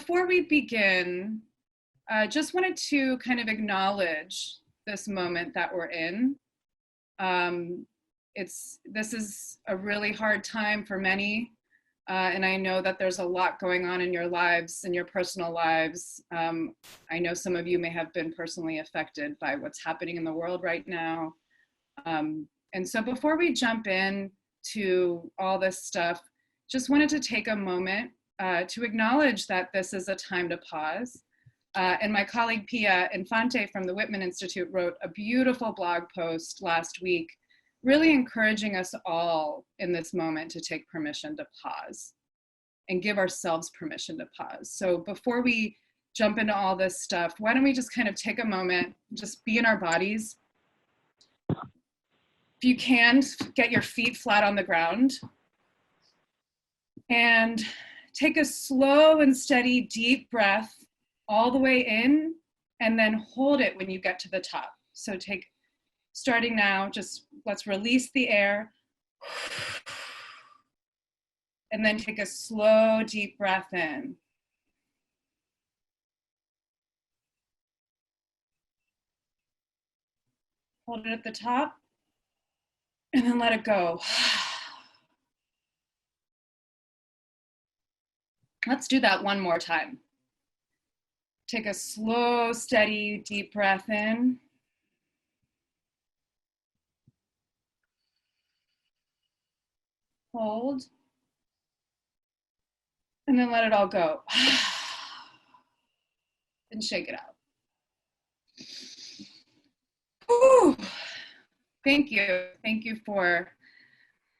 before we begin, just wanted to kind of acknowledge this moment that we're in. This is a really hard time for many, and I know that there's a lot going on in your lives, in your personal lives. I know some of you may have been personally affected by what's happening in the world right now. And so before we jump in to all this stuff, just wanted to take a moment to acknowledge that this is a time to pause. And my colleague Pia Infante from the Whitman Institute wrote a beautiful blog post last week, really encouraging us all in this moment to take permission to pause and give ourselves permission to pause. So before we jump into all this stuff, why don't we just kind of take a moment, just be in our bodies. If you can, get your feet flat on the ground and take a slow and steady deep breath all the way in, and then hold it when you get to the top. So starting now, just let's release the air. And then take a slow, deep breath in. Hold it at the top, and then let it go. Let's do that one more time. Take a slow, steady, deep breath in. Hold. And then let it all go. And shake it out. Whew. Thank you. Thank you for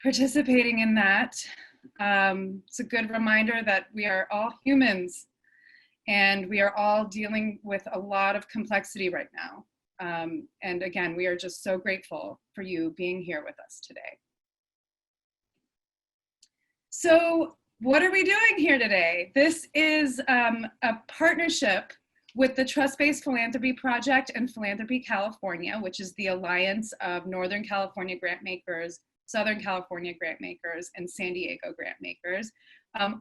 participating in that. It's a good reminder that we are all humans and we are all dealing with a lot of complexity right now. And again, we are just so grateful for you being here with us today. So what are we doing here today? This is a partnership with the Trust-Based Philanthropy Project and Philanthropy California, which is the alliance of Northern California Grantmakers, Southern California Grantmakers, and San Diego Grantmakers.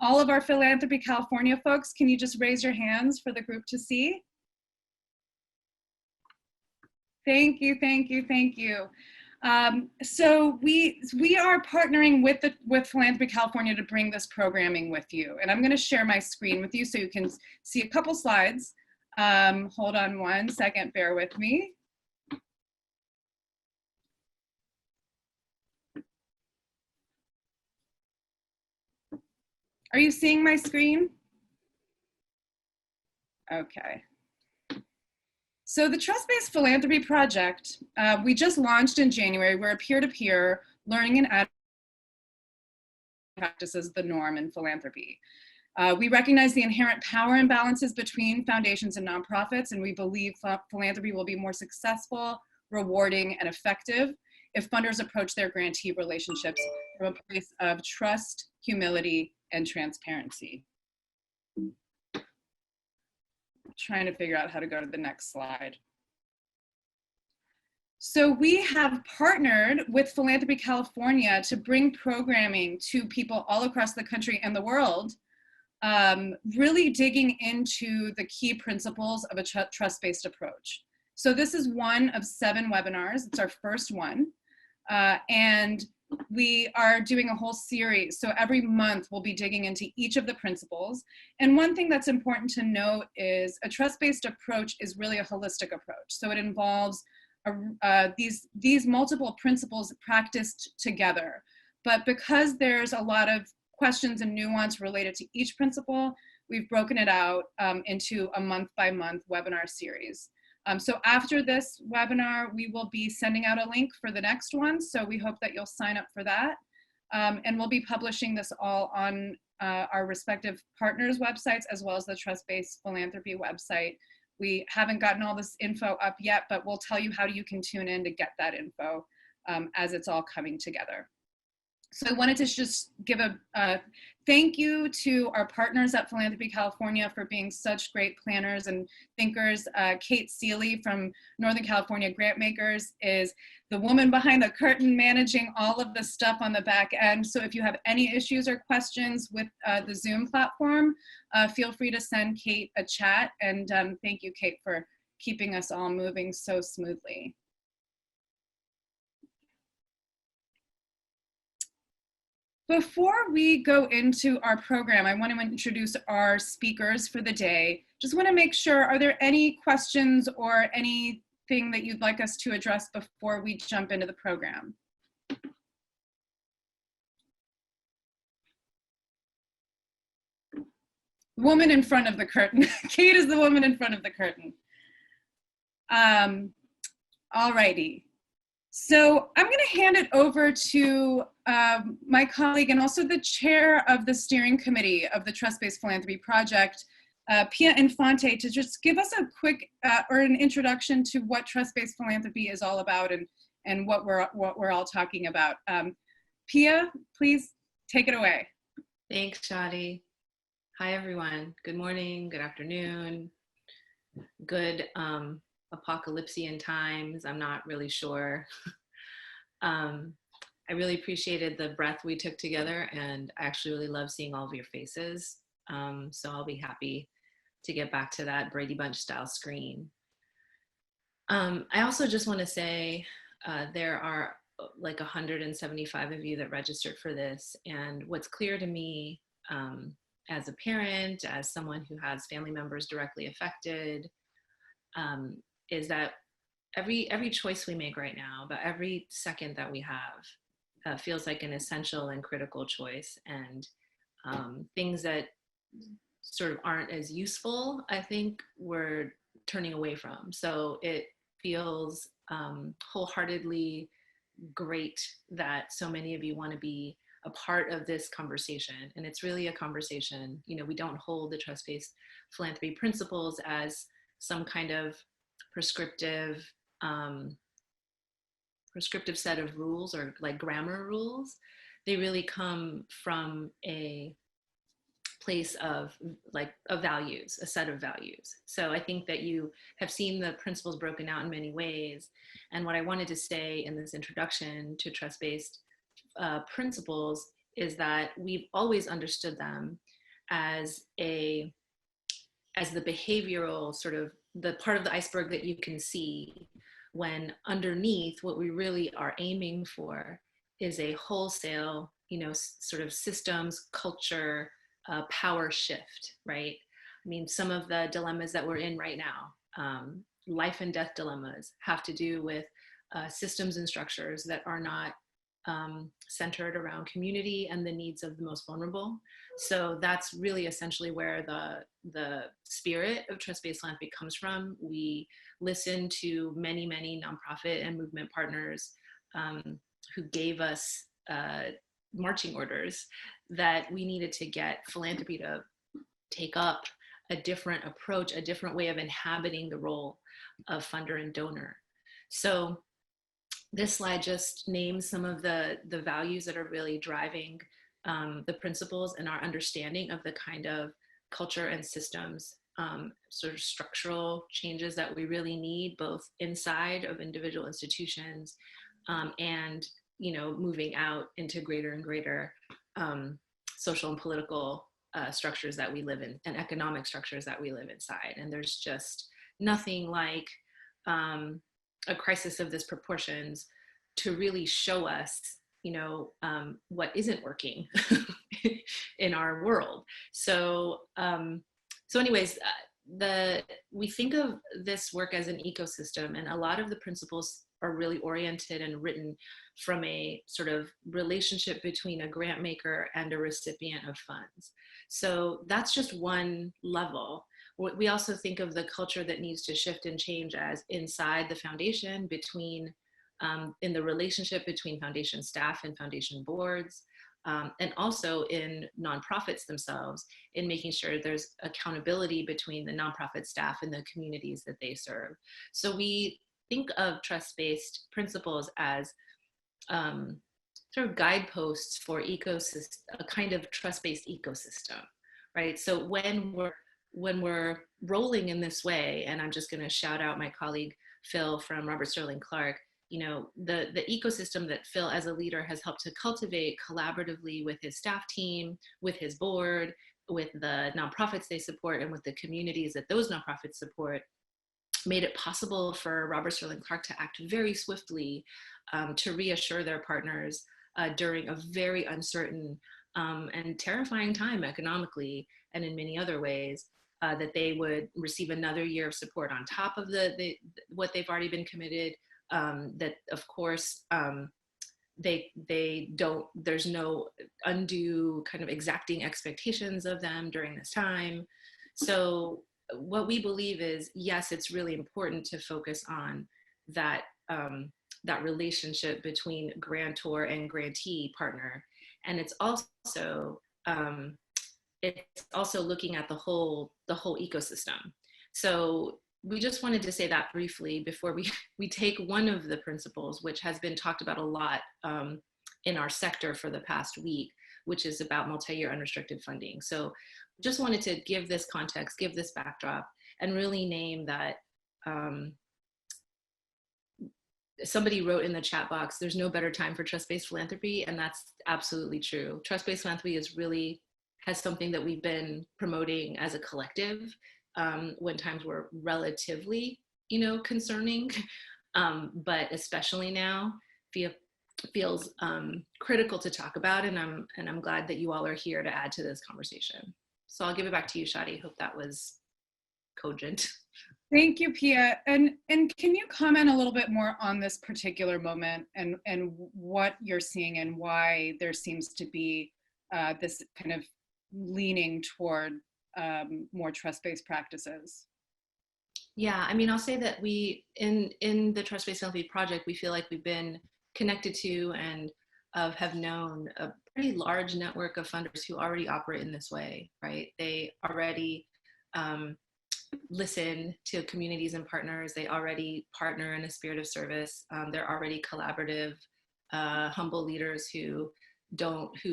All of our Philanthropy California folks, can you just raise your hands for the group to see? Thank you, thank you, thank you. So we are partnering with Philanthropy California to bring this programming with you. And I'm going to share my screen with you so you can see a couple slides. Hold on one second, bear with me. Are you seeing my screen? Okay. So the Trust-Based Philanthropy Project, we just launched in January. We're a peer-to-peer learning and advocacy practices the norm in philanthropy. We recognize the inherent power imbalances between foundations and nonprofits, and we believe philanthropy will be more successful, rewarding, and effective if funders approach their grantee relationships from a place of trust, humility, and transparency. Trying to figure out how to go to the next slide. So we have partnered with Philanthropy California to bring programming to people all across the country and the world, really digging into the key principles of a trust-based approach. So this is one of 7 webinars. It's our first one. And we are doing a whole series. So every month we'll be digging into each of the principles. And one thing that's important to note is a trust-based approach is really a holistic approach. So it involves these multiple principles practiced together. But because there's a lot of questions and nuance related to each principle, we've broken it out into a month-by-month webinar series. So after this webinar, we will be sending out a link for the next one. So we hope that you'll sign up for that. And we'll be publishing this all on our respective partners' websites, as well as the Trust-Based Philanthropy website. We haven't gotten all this info up yet, but we'll tell you how you can tune in to get that info as it's all coming together. So I wanted to just give a thank you to our partners at Philanthropy California for being such great planners and thinkers. Kate Seeley from Northern California Grantmakers is the woman behind the curtain managing all of the stuff on the back end. So if you have any issues or questions with the Zoom platform, feel free to send Kate a chat. And thank you, Kate, for keeping us all moving so smoothly. Before we go into our program, I want to introduce our speakers for the day. Just want to make sure, are there any questions or anything that you'd like us to address before we jump into the program? Woman in front of the curtain. Kate is the woman in front of the curtain. All righty. So I'm going to hand it over to my colleague and also the chair of the steering committee of the Trust-Based Philanthropy Project, Pia Infante, to just give us a quick or an introduction to what trust-based philanthropy is all about and what we're all talking about. Pia, please take it away. Thanks, Shadi. Hi, everyone. Good morning, good afternoon, good apocalypsean times. I'm not really sure. I really appreciated the breath we took together, and I actually really love seeing all of your faces. So I'll be happy to get back to that Brady Bunch style screen. I also just want to say there are like 175 of you that registered for this, and what's clear to me as a parent, as someone who has family members directly affected, is that every choice we make right now, but every second that we have feels like an essential and critical choice, and things that sort of aren't as useful, I think we're turning away from. So it feels wholeheartedly great that so many of you want to be a part of this conversation. And it's really a conversation. You know, we don't hold the trust-based philanthropy principles as some kind of prescriptive set of rules or like grammar rules. They really come from a place of values, a set of values. So I think that you have seen the principles broken out in many ways. And what I wanted to say in this introduction to trust-based principles is that we've always understood them as the behavioral sort of the part of the iceberg that you can see, when underneath what we really are aiming for is a wholesale, sort of systems, culture, power shift, right? I mean, some of the dilemmas that we're in right now, life and death dilemmas, have to do with systems and structures that are not centered around community and the needs of the most vulnerable. So that's really essentially where the spirit of trust-based philanthropy comes from. We listen to many, many nonprofit and movement partners who gave us marching orders that we needed to get philanthropy to take up a different approach, a different way of inhabiting the role of funder and donor. So this slide just names some of the values that are really driving the principles and our understanding of the kind of culture and systems, sort of structural changes that we really need, both inside of individual institutions and moving out into greater and greater social and political structures that we live in, and economic structures that we live inside. And there's just nothing like a crisis of this proportions to really show us, what isn't working in our world. So, anyways, we think of this work as an ecosystem, and a lot of the principles are really oriented and written from a sort of relationship between a grant maker and a recipient of funds. So that's just one level. We also think of the culture that needs to shift and change as inside the foundation, between in the relationship between foundation staff and foundation boards, and also in nonprofits themselves, in making sure there's accountability between the nonprofit staff and the communities that they serve. So we think of trust-based principles as sort of guideposts for ecosystem, a kind of trust-based ecosystem, right? So when we're rolling in this way, and I'm just going to shout out my colleague Phil from Robert Sterling Clark, you know, the ecosystem that Phil as a leader has helped to cultivate collaboratively with his staff team, with his board, with the nonprofits they support, and with the communities that those nonprofits support, made it possible for Robert Sterling Clark to act very swiftly to reassure their partners during a very uncertain and terrifying time economically and in many other ways, that they would receive another year of support on top of what they've already been committed. That of course they don't, there's no undue kind of exacting expectations of them during this time. So what we believe is, yes, it's really important to focus on that that relationship between grantor and grantee partner, and it's also looking at the whole ecosystem. So we just wanted to say that briefly before we take one of the principles, which has been talked about a lot in our sector for the past week, which is about multi-year unrestricted funding. So just wanted to give this context, give this backdrop, and really name that somebody wrote in the chat box, there's no better time for trust-based philanthropy, and that's absolutely true. Trust-based philanthropy has something that we've been promoting as a collective when times were relatively, concerning, but especially now feels critical to talk about, and I'm glad that you all are here to add to this conversation. So I'll give it back to you, Shadi. Hope that was cogent. Thank you, Pia. And can you comment a little bit more on this particular moment and what you're seeing and why there seems to be this kind of leaning toward more trust-based practices? Yeah, I mean, I'll say that we, in the Trust-Based Philanthropy Project, we feel like we've been connected to and have known a pretty large network of funders who already operate in this way, right? They already listen to communities and partners. They already partner in a spirit of service. They're already collaborative, humble leaders who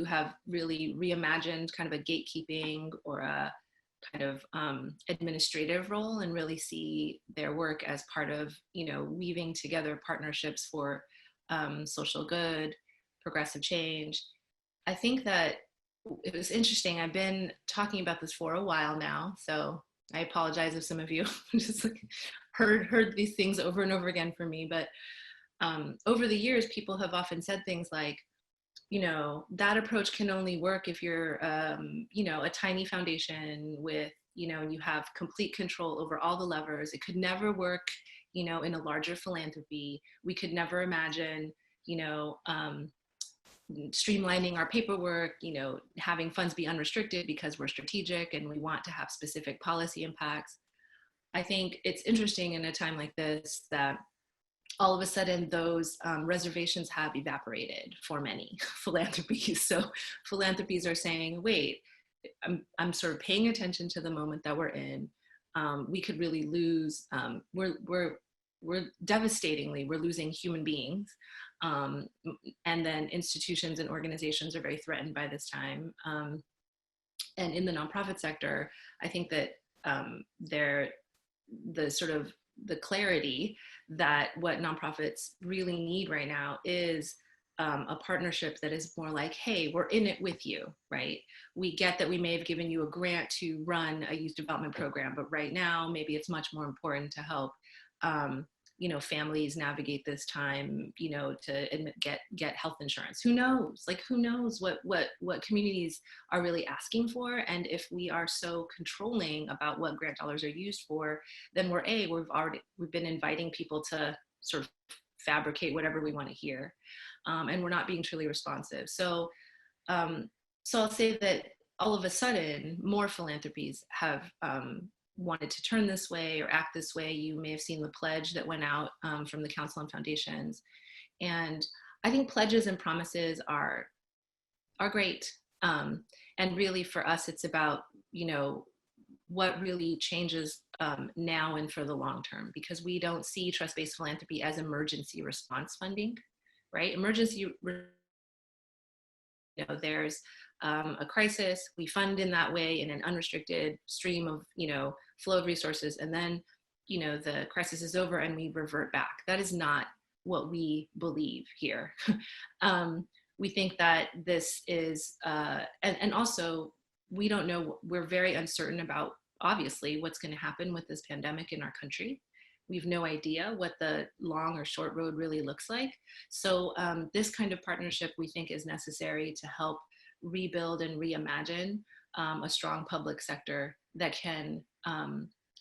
have really reimagined kind of a gatekeeping or a kind of administrative role, and really see their work as part of, weaving together partnerships for social good, progressive change. I think that it was interesting. I've been talking about this for a while now, so I apologize if some of you just heard these things over and over again from me. But over the years, people have often said things like, that approach can only work if you're, a tiny foundation with, you have complete control over all the levers. It could never work, in a larger philanthropy. We could never imagine, streamlining our paperwork, having funds be unrestricted because we're strategic and we want to have specific policy impacts. I think it's interesting in a time like this that all of a sudden those reservations have evaporated for many philanthropies. So philanthropies are saying, wait, I'm sort of paying attention to the moment that we're in. We could really lose, we're devastatingly, we're losing human beings. And then institutions and organizations are very threatened by this time. And in the nonprofit sector, I think that the clarity that what nonprofits really need right now is a partnership that is more like, hey, we're in it with you, right? We get that we may have given you a grant to run a youth development program, but right now, maybe it's much more important to help families navigate this time, to get health insurance. Who knows? Who knows what communities are really asking for? And if we are so controlling about what grant dollars are used for, then we've been inviting people to sort of fabricate whatever we want to hear, and we're not being truly responsive. So I'll say that all of a sudden, more philanthropies have wanted to turn this way or act this way. You may have seen the pledge that went out from the Council on Foundations. And I think pledges and promises are great. And really for us, it's about, what really changes now and for the long term, because we don't see trust-based philanthropy as emergency response funding, right? Emergency know, there's a crisis, we fund in that way in an unrestricted stream of, you know, flow of resources, and then, you know, the crisis is over and we revert back. That is not what we believe here. We think that this is, and also we don't know, we're very uncertain about, obviously, what's going to happen with this pandemic in our country. We have no idea what the long or short road really looks like. So this kind of partnership we think is necessary to help rebuild and reimagine a strong public sector that can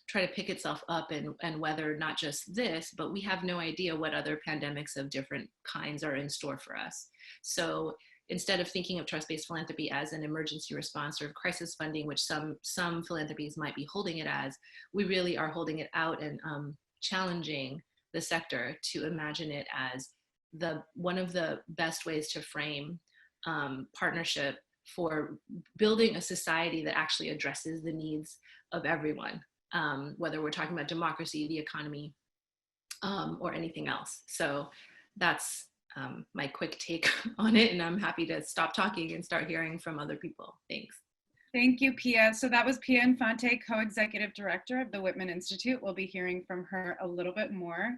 try to pick itself up and weather not just this, but we have no idea what other pandemics of different kinds are in store for us. So instead of thinking of trust-based philanthropy as an emergency response or crisis funding, which some philanthropies might be holding it as, we really are holding it out and challenging the sector to imagine it as one of the best ways to frame partnership for building a society that actually addresses the needs of everyone, whether we're talking about democracy, the economy, or anything else. So that's my quick take on it, and I'm happy to stop talking and start hearing from other people. Thanks. Thank you, Pia. So that was Pia Infante, Co-Executive Director of the Whitman Institute. We'll be hearing from her a little bit more.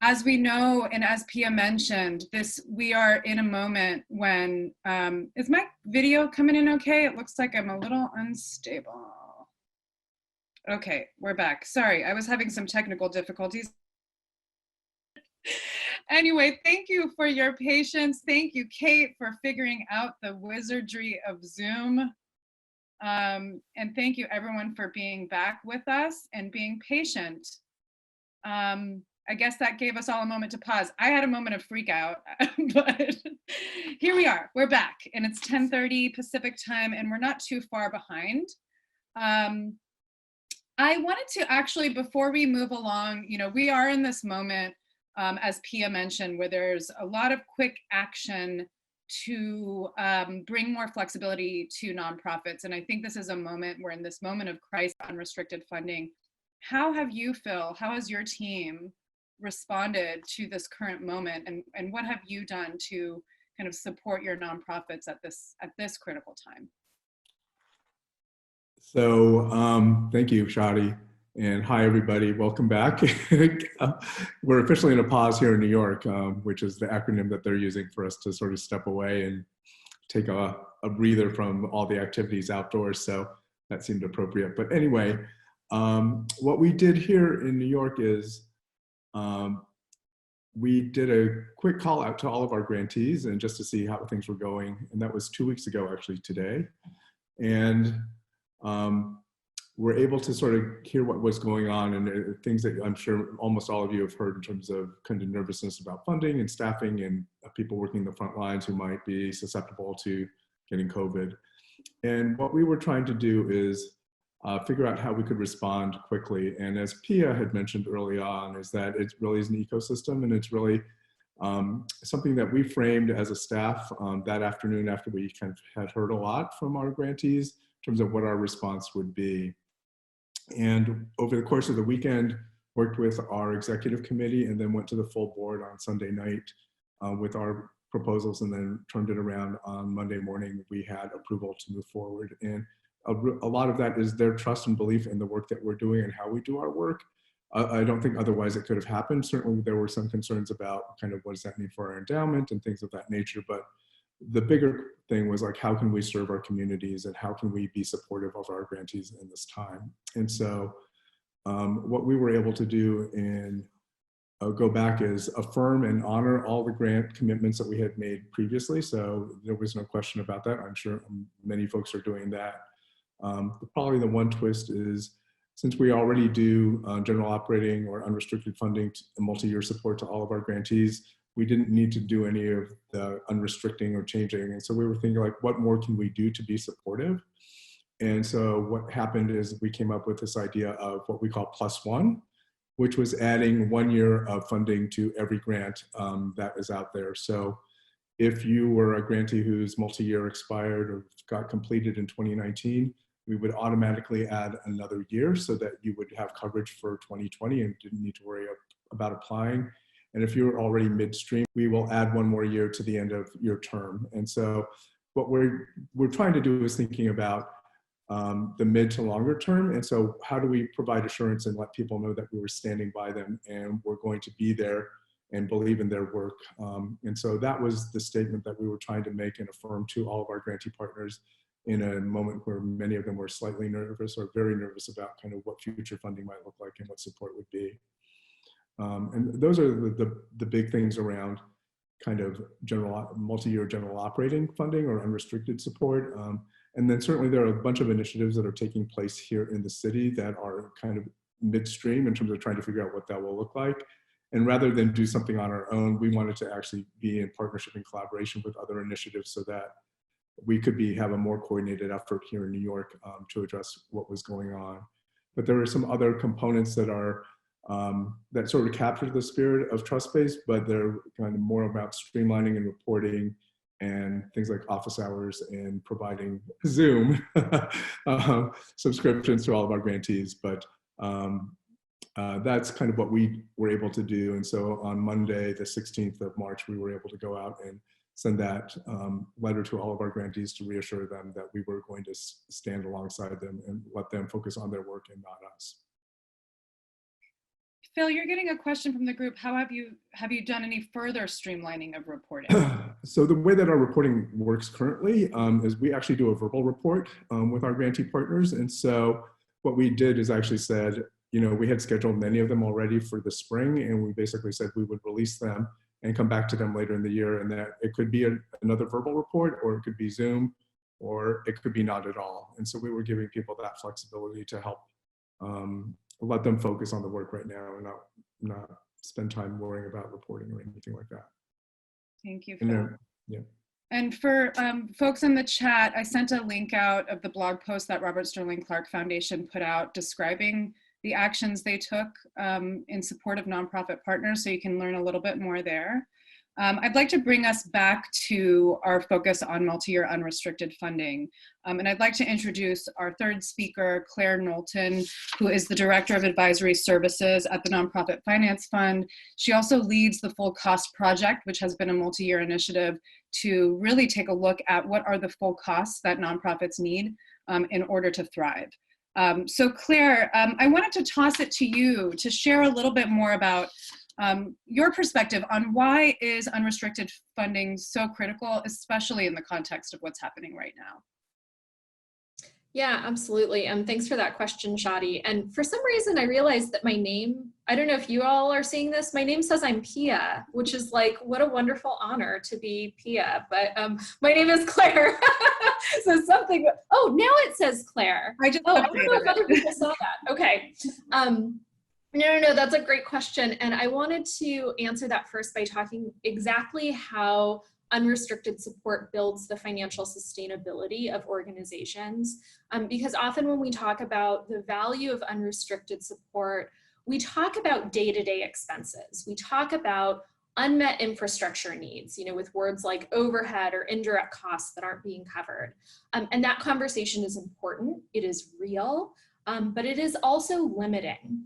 As we know, and as Pia mentioned, we are in a moment when, is my video coming in okay? It looks like I'm a little unstable. Okay, we're back. Sorry, I was having some technical difficulties. Anyway, thank you for your patience. Thank you, Kate, for figuring out the wizardry of Zoom. And thank you, everyone, for being back with us and being patient. I guess that gave us all a moment to pause. I had a moment of freak out, but here we are, we're back, and it's 10:30 Pacific time, and we're not too far behind. I wanted to actually, before we move along, you know, we are in this moment, as Pia mentioned, where there's a lot of quick action to bring more flexibility to nonprofits. And I think this is a moment, we're in this moment of crisis, unrestricted funding. How have you, Phil, how has your team responded to this current moment, and what have you done to kind of support your nonprofits at this critical time? So thank you, Shadi, and hi everybody, welcome back. We're officially in a pause here in New York, which is the acronym that they're using for us to sort of step away and take a breather from all the activities outdoors, so that seemed appropriate. But anyway, what we did here in New York is we did a quick call out to all of our grantees and just to see how things were going. And that was 2 weeks ago, actually today. And we're able to sort of hear what was going on and things that I'm sure almost all of you have heard in terms of kind of nervousness about funding and staffing and people working the front lines who might be susceptible to getting COVID. And what we were trying to do is figure out how we could respond quickly. And as Pia had mentioned early on, is that it really is an ecosystem, and it's really something that we framed as a staff that afternoon after we kind of had heard a lot from our grantees in terms of what our response would be. And over the course of the weekend, worked with our executive committee and then went to the full board on Sunday night with our proposals, and then turned it around on Monday morning. We had approval to move forward. And a lot of that is their trust and belief in the work that we're doing and how we do our work. I don't think otherwise it could have happened. Certainly there were some concerns about kind of what does that mean for our endowment and things of that nature. But the bigger thing was like, how can we serve our communities and how can we be supportive of our grantees in this time? And so what we were able to do and go back is affirm and honor all the grant commitments that we had made previously. So there was no question about that. I'm sure many folks are doing that. Probably the one twist is, since we already do general operating or unrestricted funding and multi-year support to all of our grantees, we didn't need to do any of the unrestricting or changing. And so we were thinking like, what more can we do to be supportive? And so what happened is we came up with this idea of what we call +1, which was adding 1 year of funding to every grant that is out there. So if you were a grantee whose multi-year expired or got completed in 2019, we would automatically add another year so that you would have coverage for 2020 and didn't need to worry about applying. And if you're already midstream, we will add one more year to the end of your term. And so what we're trying to do is thinking about the mid to longer term. And so how do we provide assurance and let people know that we were standing by them and we're going to be there and believe in their work. And so that was the statement that we were trying to make and affirm to all of our grantee partners in a moment where many of them were slightly nervous or very nervous about kind of what future funding might look like and what support would be. And those are the big things around kind of multi-year general operating funding or unrestricted support. And then certainly there are a bunch of initiatives that are taking place here in the city that are kind of midstream in terms of trying to figure out what that will look like. And rather than do something on our own, we wanted to actually be in partnership and collaboration with other initiatives so that we could have a more coordinated effort here in New York to address what was going on. But there are some other components that are that sort of capture the spirit of trust-based, but they're kind of more about streamlining and reporting and things like office hours and providing Zoom subscriptions to all of our grantees. But that's kind of what we were able to do. And so on Monday, the 16th of March, we were able to go out and send that letter to all of our grantees to reassure them that we were going to stand alongside them and let them focus on their work and not us. Phil, you're getting a question from the group. How have you done any further streamlining of reporting? So the way that our reporting works currently is we actually do a verbal report with our grantee partners. And so what we did is actually said, we had scheduled many of them already for the spring, and we basically said we would release them and come back to them later in the year, and that it could be another verbal report, or it could be Zoom, or it could be not at all. And so we were giving people that flexibility to help let them focus on the work right now and not spend time worrying about reporting or anything like that. Thank you, Phil. And for folks in the chat, I sent a link out of the blog post that Robert Sterling Clark Foundation put out describing the actions they took in support of nonprofit partners, so you can learn a little bit more there. I'd like to bring us back to our focus on multi-year unrestricted funding. And I'd like to introduce our third speaker, Claire Knowlton, who is the Director of Advisory Services at the Nonprofit Finance Fund. She also leads the Full Cost Project, which has been a multi-year initiative to really take a look at what are the full costs that nonprofits need in order to thrive. So Claire, I wanted to toss it to you to share a little bit more about your perspective on why is unrestricted funding so critical, especially in the context of what's happening right now. Yeah, absolutely. Thanks for that question, Shadi. And for some reason, I realized that my name, I don't know if you all are seeing this, my name says I'm Pia, which is like, what a wonderful honor to be Pia. But my name is Claire. So something, oh, now it says Claire. I don't know if other people saw that. Okay. No, that's a great question. And I wanted to answer that first by talking exactly how unrestricted support builds the financial sustainability of organizations. Because often when we talk about the value of unrestricted support, we talk about day-to-day expenses. We talk about unmet infrastructure needs, with words like overhead or indirect costs that aren't being covered. And that conversation is important, it is real, but it is also limiting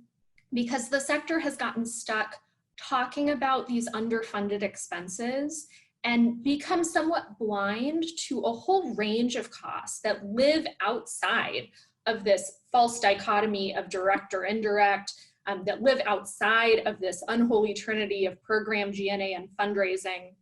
because the sector has gotten stuck talking about these underfunded expenses and become somewhat blind to a whole range of costs that live outside of this false dichotomy of direct or indirect, that live outside of this unholy trinity of program, G&A, and fundraising.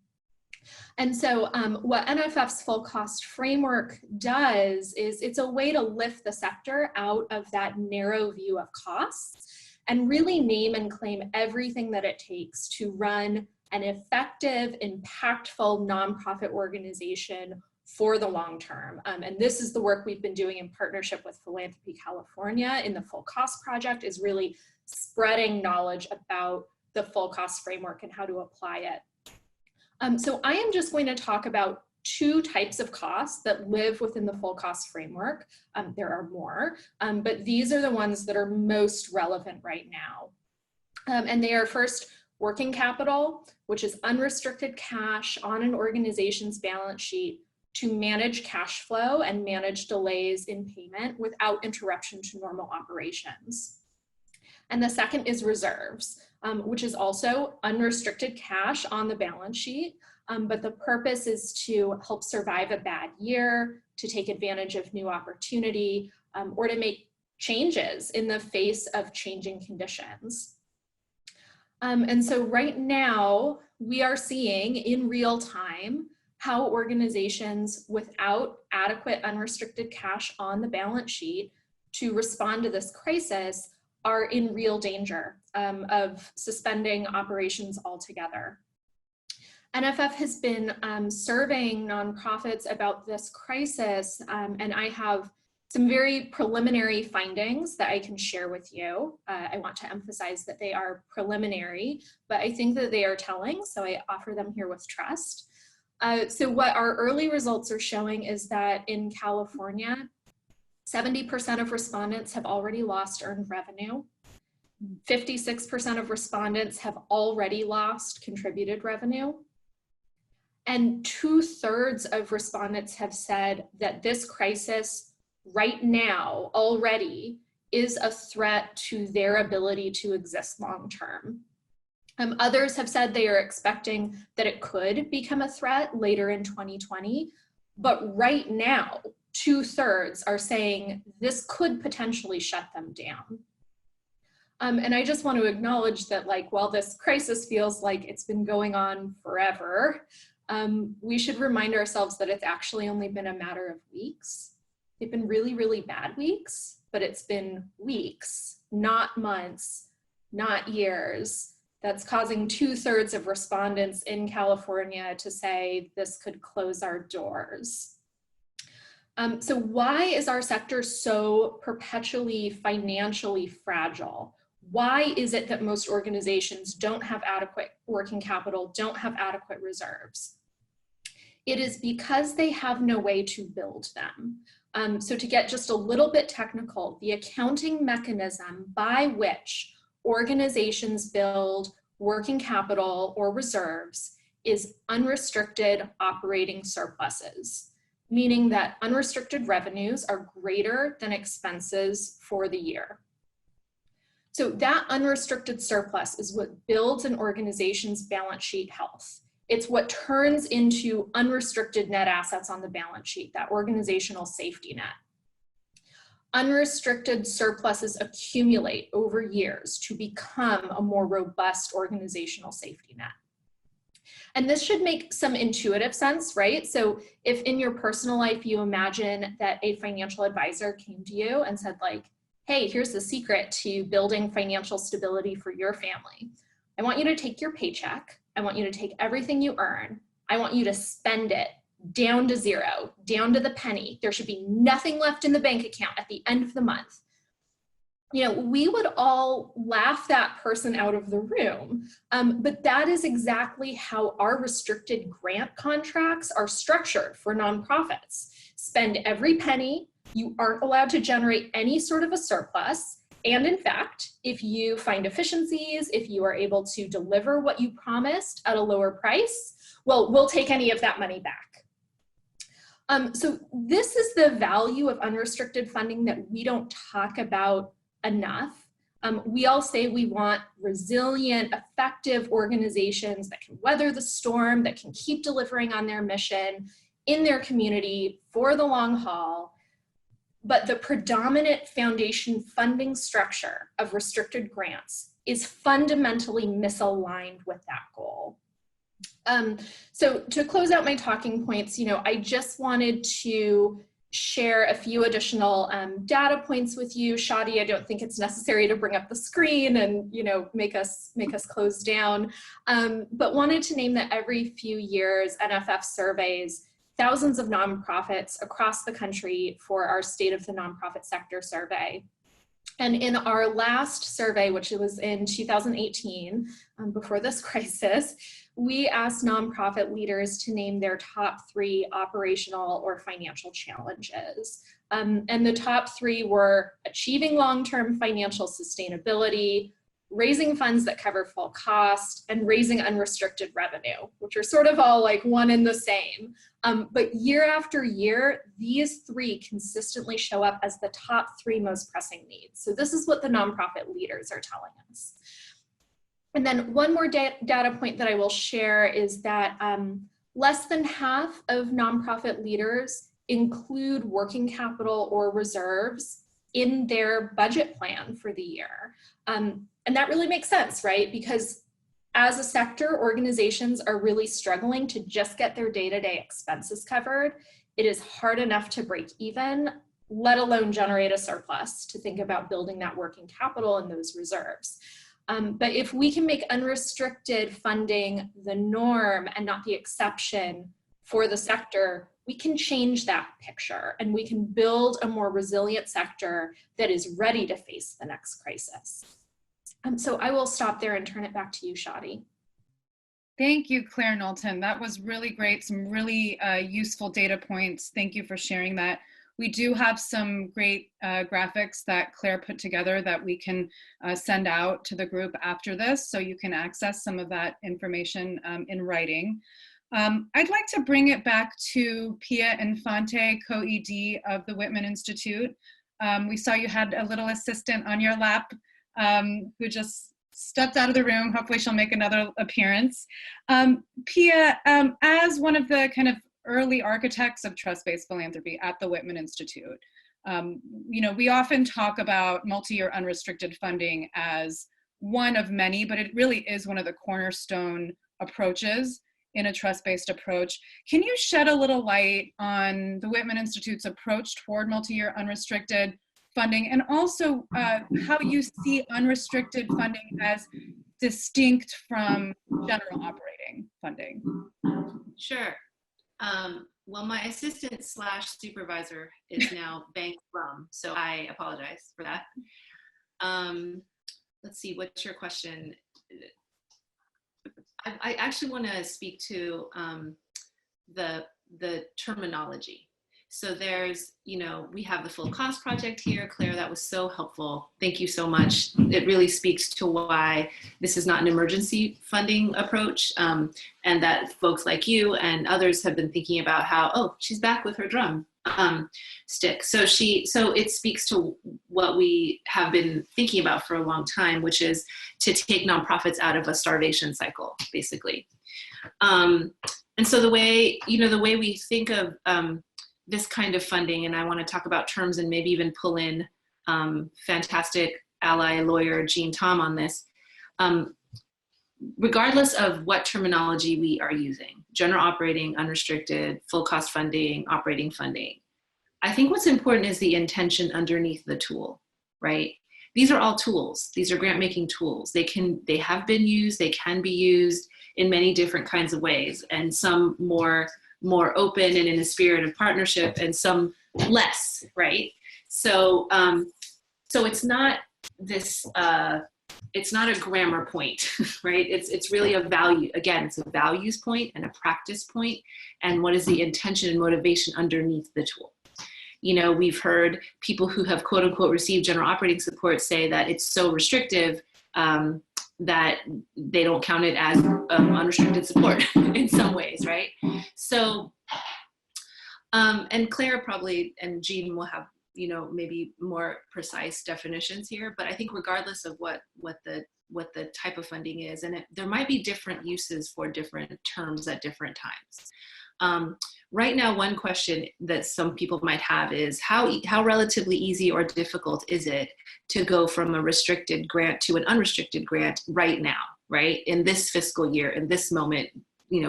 And so what NFF's full cost framework does is it's a way to lift the sector out of that narrow view of costs and really name and claim everything that it takes to run an effective, impactful nonprofit organization for the long term. And this is the work we've been doing in partnership with Philanthropy California in the Full Cost Project, is really spreading knowledge about the full cost framework and how to apply it. So I am just going to talk about two types of costs that live within the full cost framework. There are more, but these are the ones that are most relevant right now. And they are first, working capital, which is unrestricted cash on an organization's balance sheet to manage cash flow and manage delays in payment without interruption to normal operations. And the second is reserves, which is also unrestricted cash on the balance sheet. But the purpose is to help survive a bad year, to take advantage of new opportunity, or to make changes in the face of changing conditions. And so right now, we are seeing in real time how organizations without adequate unrestricted cash on the balance sheet to respond to this crisis are in real danger of suspending operations altogether. NFF has been surveying nonprofits about this crisis, and I have some very preliminary findings that I can share with you. I want to emphasize that they are preliminary, but I think that they are telling, so I offer them here with trust. So what our early results are showing is that in California, 70% of respondents have already lost earned revenue. 56% of respondents have already lost contributed revenue. And 2/3 of respondents have said that this crisis right now already is a threat to their ability to exist long-term. Others have said they are expecting that it could become a threat later in 2020, but right now, 2/3 are saying this could potentially shut them down. And I just want to acknowledge that, like, while this crisis feels like it's been going on forever, we should remind ourselves that it's actually only been a matter of weeks. They've been really, really bad weeks, but it's been weeks, not months, not years. That's causing 2/3 of respondents in California to say this could close our doors. So why is our sector so perpetually financially fragile? Why is it that most organizations don't have adequate working capital, don't have adequate reserves? It is because they have no way to build them. So to get just a little bit technical, the accounting mechanism by which organizations build working capital or reserves is unrestricted operating surpluses, meaning that unrestricted revenues are greater than expenses for the year. So that unrestricted surplus is what builds an organization's balance sheet health. It's what turns into unrestricted net assets on the balance sheet, that organizational safety net. Unrestricted surpluses accumulate over years to become a more robust organizational safety net. And this should make some intuitive sense, right? So if in your personal life you imagine that a financial advisor came to you and said, like, hey, here's the secret to building financial stability for your family. I want you to take your paycheck. I want you to take everything you earn. I want you to spend it down to zero, down to the penny. There should be nothing left in the bank account at the end of the month. You know, we would all laugh that person out of the room, but that is exactly how our restricted grant contracts are structured for nonprofits. Spend every penny. You aren't allowed to generate any sort of a surplus. And in fact, if you find efficiencies, if you are able to deliver what you promised at a lower price, well, we'll take any of that money back. So this is the value of unrestricted funding that we don't talk about enough. We all say we want resilient, effective organizations that can weather the storm, that can keep delivering on their mission in their community for the long haul. But the predominant foundation funding structure of restricted grants is fundamentally misaligned with that goal. So to close out my talking points, you know, I just wanted to share a few additional data points with you. Shadi, I don't think it's necessary to bring up the screen and, you know, make us close down, but wanted to name that every few years NFF surveys thousands of nonprofits across the country for our State of the Nonprofit Sector survey. And in our last survey, which was in 2018, before this crisis, we asked nonprofit leaders to name their top 3 operational or financial challenges. And the top 3 were achieving long-term financial sustainability, raising funds that cover full cost, and raising unrestricted revenue, which are sort of all like one and the same. But year after year, these three consistently show up as the top three most pressing needs. So this is what the nonprofit leaders are telling us. And then one more data point that I will share is that less than half of nonprofit leaders include working capital or reserves in their budget plan for the year. And that really makes sense, right? Because as a sector, organizations are really struggling to just get their day-to-day expenses covered. It is hard enough to break even, let alone generate a surplus to think about building that working capital and those reserves. But if we can make unrestricted funding the norm and not the exception for the sector, we can change that picture and we can build a more resilient sector that is ready to face the next crisis. So I will stop there and turn it back to you, Shadi. Thank you, Claire Knowlton. That was really great. Some really useful data points. Thank you for sharing that. We do have some great graphics that Claire put together that we can send out to the group after this, so you can access some of that information in writing. I'd like to bring it back to Pia Infante, co-ED of the Whitman Institute. We saw you had a little assistant on your lap who just stepped out of the room. Hopefully she'll make another appearance. Pia, as one of the kind of early architects of trust-based philanthropy at the Whitman Institute, we often talk about multi-year unrestricted funding as one of many, but it really is one of the cornerstone approaches in a trust-based approach. Can you shed a little light on the Whitman Institute's approach toward multi-year unrestricted funding, and also how you see unrestricted funding as distinct from general operating funding? Sure. Well, my assistant / supervisor is now Bank Rum, so I apologize for that. Let's see, what's your question? I actually want to speak to the terminology. So there's, we have the full cost project here. Claire, that was so helpful. Thank you so much. It really speaks to why this is not an emergency funding approach, and that folks like you and others have been thinking about how, oh, she's back with her drum stick. So it speaks to what we have been thinking about for a long time, which is to take nonprofits out of a starvation cycle, basically. And so the way we think of this kind of funding, and I want to talk about terms and maybe even pull in fantastic ally lawyer Jean Tom on this, regardless of what terminology we are using, general operating, unrestricted, full cost funding, operating funding, I think what's important is the intention underneath the tool, right? These are all tools. These are grant making tools. They have been used, they can be used in many different kinds of ways, and some more open and in a spirit of partnership, and some less, right? So it's not this, it's not a grammar point, right? It's really a value. Again, it's a values point and a practice point, and what is the intention and motivation underneath the tool. We've heard people who have quote unquote received general operating support say that it's so restrictive that they don't count it as unrestricted support in some ways, right? So, and Claire probably, and Jean will have, maybe more precise definitions here, but I think regardless of what the type of funding is, and there might be different uses for different terms at different times. Right now, one question that some people might have is how relatively easy or difficult is it to go from a restricted grant to an unrestricted grant right now, right? In this fiscal year, in this moment,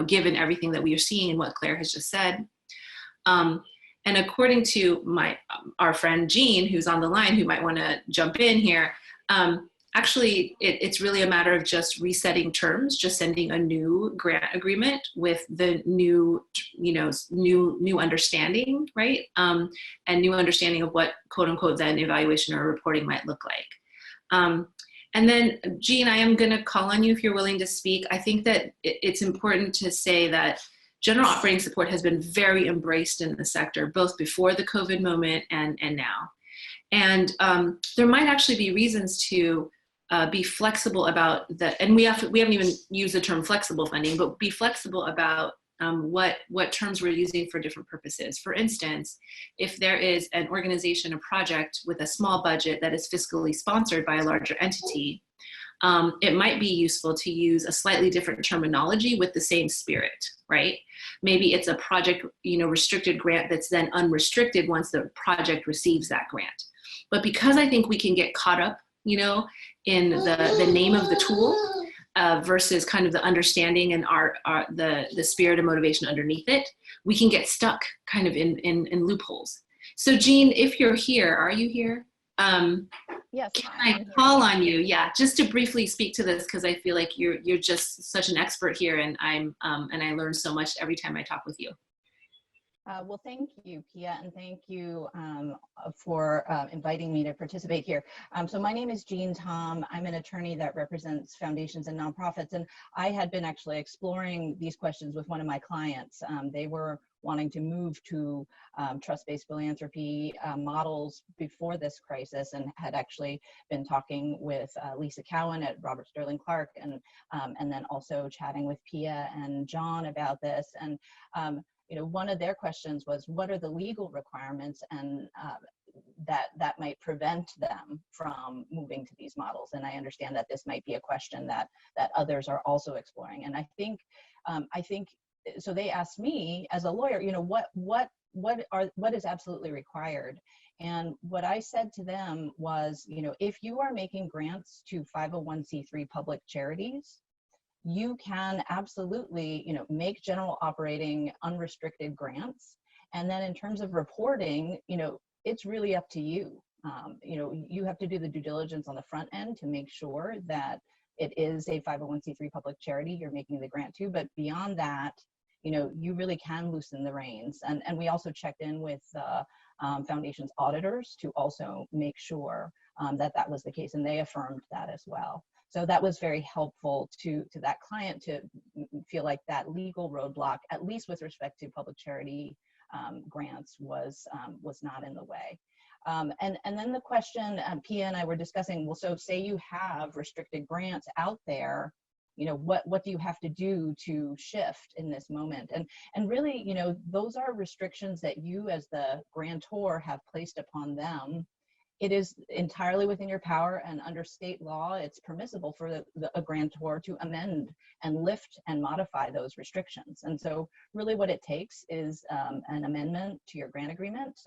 given everything that we are seeing and what Claire has just said. And according to our friend Jean, who's on the line, who might want to jump in here, actually, it's really a matter of just resetting terms, just sending a new grant agreement with the new understanding, right? And new understanding of what quote unquote then evaluation or reporting might look like. And then Jean, I am gonna call on you if you're willing to speak. I think that it's important to say that general operating support has been very embraced in the sector, both before the COVID moment and now. And there might actually be reasons to be flexible about that. And we haven't even used the term flexible funding, but be flexible about what terms we're using for different purposes. For instance, if there is an organization, a project with a small budget that is fiscally sponsored by a larger entity, it might be useful to use a slightly different terminology with the same spirit, right? Maybe it's a project, restricted grant that's then unrestricted once the project receives that grant. But because I think we can get caught up, in the name of the tool versus kind of the understanding and the spirit and motivation underneath it, we can get stuck kind of in loopholes. So Jean, if you're here, are you here? Yes. Can I call on you? Yeah, just to briefly speak to this, because I feel like you're just such an expert here, and I learn so much every time I talk with you. Well, thank you, Pia, and thank you for inviting me to participate here. So my name is Jean Tom. I'm an attorney that represents foundations and nonprofits, and I had been actually exploring these questions with one of my clients. They were wanting to move to trust-based philanthropy models before this crisis, and had actually been talking with Lisa Cowan at Robert Sterling Clark, and then also chatting with Pia and John about this. And one of their questions was, what are the legal requirements and that might prevent them from moving to these models? And I understand that this might be a question that others are also exploring. And I think so. They asked me as a lawyer, what is absolutely required? And what I said to them was, if you are making grants to 501c3 public charities, you can absolutely, make general operating unrestricted grants. And then in terms of reporting, it's really up to you. You have to do the due diligence on the front end to make sure that it is a 501c3 public charity you're making the grant to. But beyond that, you really can loosen the reins. And we also checked in with foundation's auditors to also make sure that was the case, and they affirmed that as well. So that was very helpful to that client to feel like that legal roadblock, at least with respect to public charity grants, was not in the way. And then the question Pia and I were discussing, well, so say you have restricted grants out there, what do you have to do to shift in this moment? And really, those are restrictions that you as the grantor have placed upon them. It is entirely within your power, and under state law, it's permissible for a grantor to amend and lift and modify those restrictions. And so really what it takes is an amendment to your grant agreement.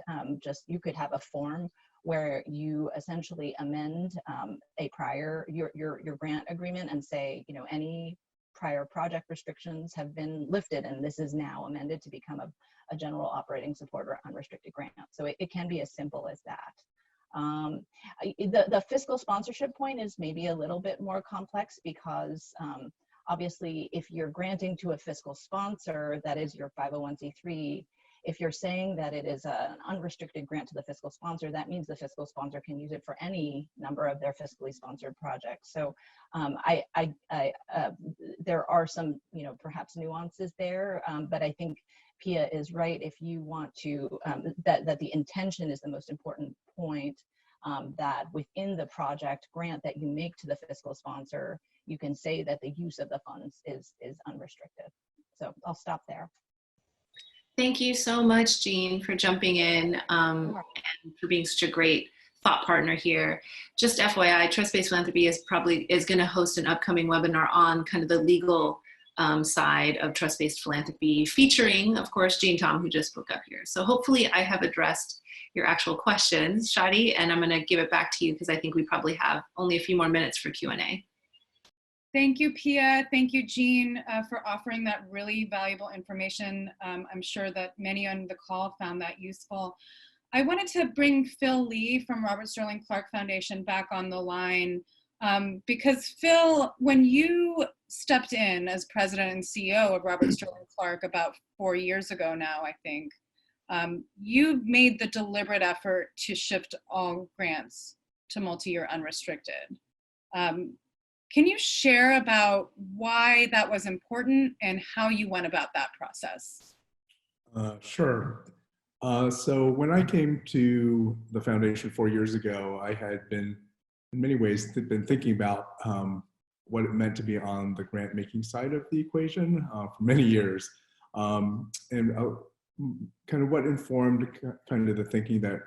You could have a form where you essentially amend your grant agreement and say, any prior project restrictions have been lifted, and this is now amended to become a general operating support or unrestricted grant. So it can be as simple as that. The fiscal sponsorship point is maybe a little bit more complex, because obviously if you're granting to a fiscal sponsor, that is your 501c3, if you're saying that it is an unrestricted grant to the fiscal sponsor, that means the fiscal sponsor can use it for any number of their fiscally sponsored projects. So there are some, perhaps nuances there, but I think Pia is right. If you want to, that the intention is the most important point, that within the project grant that you make to the fiscal sponsor, you can say that the use of the funds is unrestricted. So I'll stop there. Thank you so much, Jean, for jumping in and for being such a great thought partner here. Just FYI, Trust-Based Philanthropy is going to host an upcoming webinar on kind of the legal side of trust-based philanthropy, featuring, of course, Jean Tom, who just spoke up here. So hopefully I have addressed your actual questions, Shadi, and I'm going to give it back to you because I think we probably have only a few more minutes for Q&A. Thank you, Pia. Thank you, Jean, for offering that really valuable information. I'm sure that many on the call found that useful. I wanted to bring Phil Lee from Robert Sterling Clark Foundation back on the line, because Phil, when you stepped in as president and CEO of Robert Sterling Clark about 4 years ago now, I think, you made the deliberate effort to shift all grants to multi-year unrestricted. Can you share about why that was important and how you went about that process? Sure. So when I came to the foundation 4 years ago, I had been in many ways, been thinking about what it meant to be on the grant making side of the equation for many years. And kind of what informed kind of the thinking that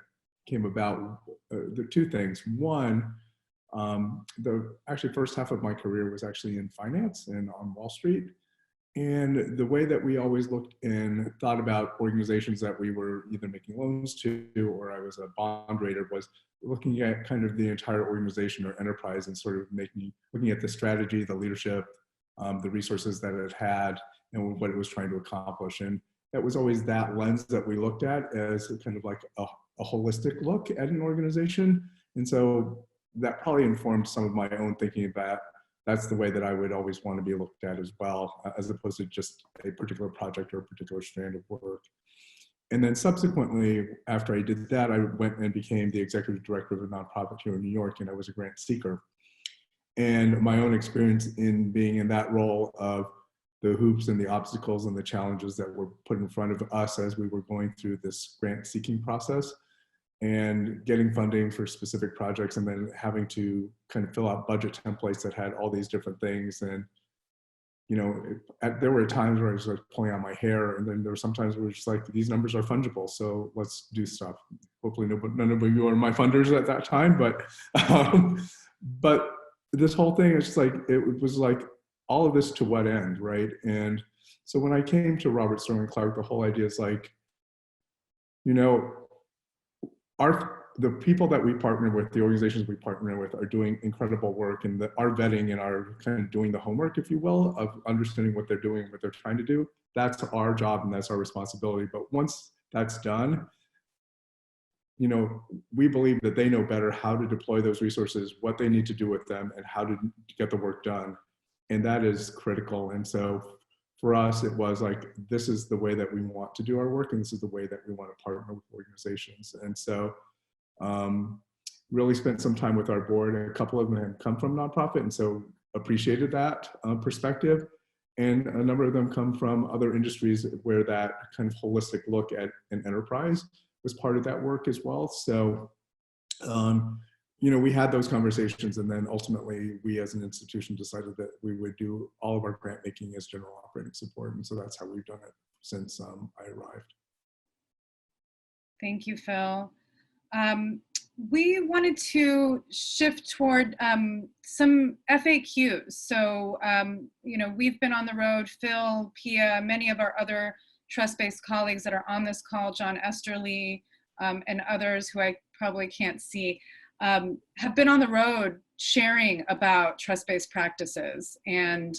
came about, the two things. One, the actually first half of my career was actually in finance and on Wall Street. And the way that we always looked and thought about organizations that we were either making loans to or I was a bond rater was looking at kind of the entire organization or enterprise and sort of looking at the strategy, the leadership, the resources that it had and what it was trying to accomplish. And that was always that lens that we looked at as kind of like a holistic look at an organization. And so that probably informed some of my own thinking about that's the way that I would always want to be looked at as well, as opposed to just a particular project or a particular strand of work. And then subsequently, after I did that, I went and became the executive director of a nonprofit here in New York, and I was a grant seeker. And my own experience in being in that role of the hoops and the obstacles and the challenges that were put in front of us as we were going through this grant seeking process and getting funding for specific projects, and then having to kind of fill out budget templates that had all these different things. And, you know, there were times where I was like pulling out my hair, and then there were some times where it was just like, these numbers are fungible, so let's do stuff. Hopefully none of you are my funders at that time, but this whole thing is just like, it was like, all of this to what end, right? And so when I came to Robert Sterling Clark, the whole idea is like, you know, the people that we partner with, the organizations we partner with are doing incredible work, and our vetting and our kind of doing the homework, if you will, of understanding what they're doing, what they're trying to do, that's our job and that's our responsibility. But once that's done, you know, we believe that they know better how to deploy those resources, what they need to do with them, and how to get the work done. And that is critical. And so for us, it was like, this is the way that we want to do our work, and this is the way that we want to partner with organizations. And so really spent some time with our board, and a couple of them come from nonprofit, and so appreciated that perspective. And a number of them come from other industries where that kind of holistic look at an enterprise was part of that work as well. So, you know, we had those conversations, and then ultimately we as an institution decided that we would do all of our grant making as general operating support. And so that's how we've done it since I arrived. Thank you, Phil. We wanted to shift toward some FAQs. So, you know, we've been on the road, Phil, Pia, many of our other trust-based colleagues that are on this call, John Esterly, and others who I probably can't see, have been on the road sharing about trust-based practices and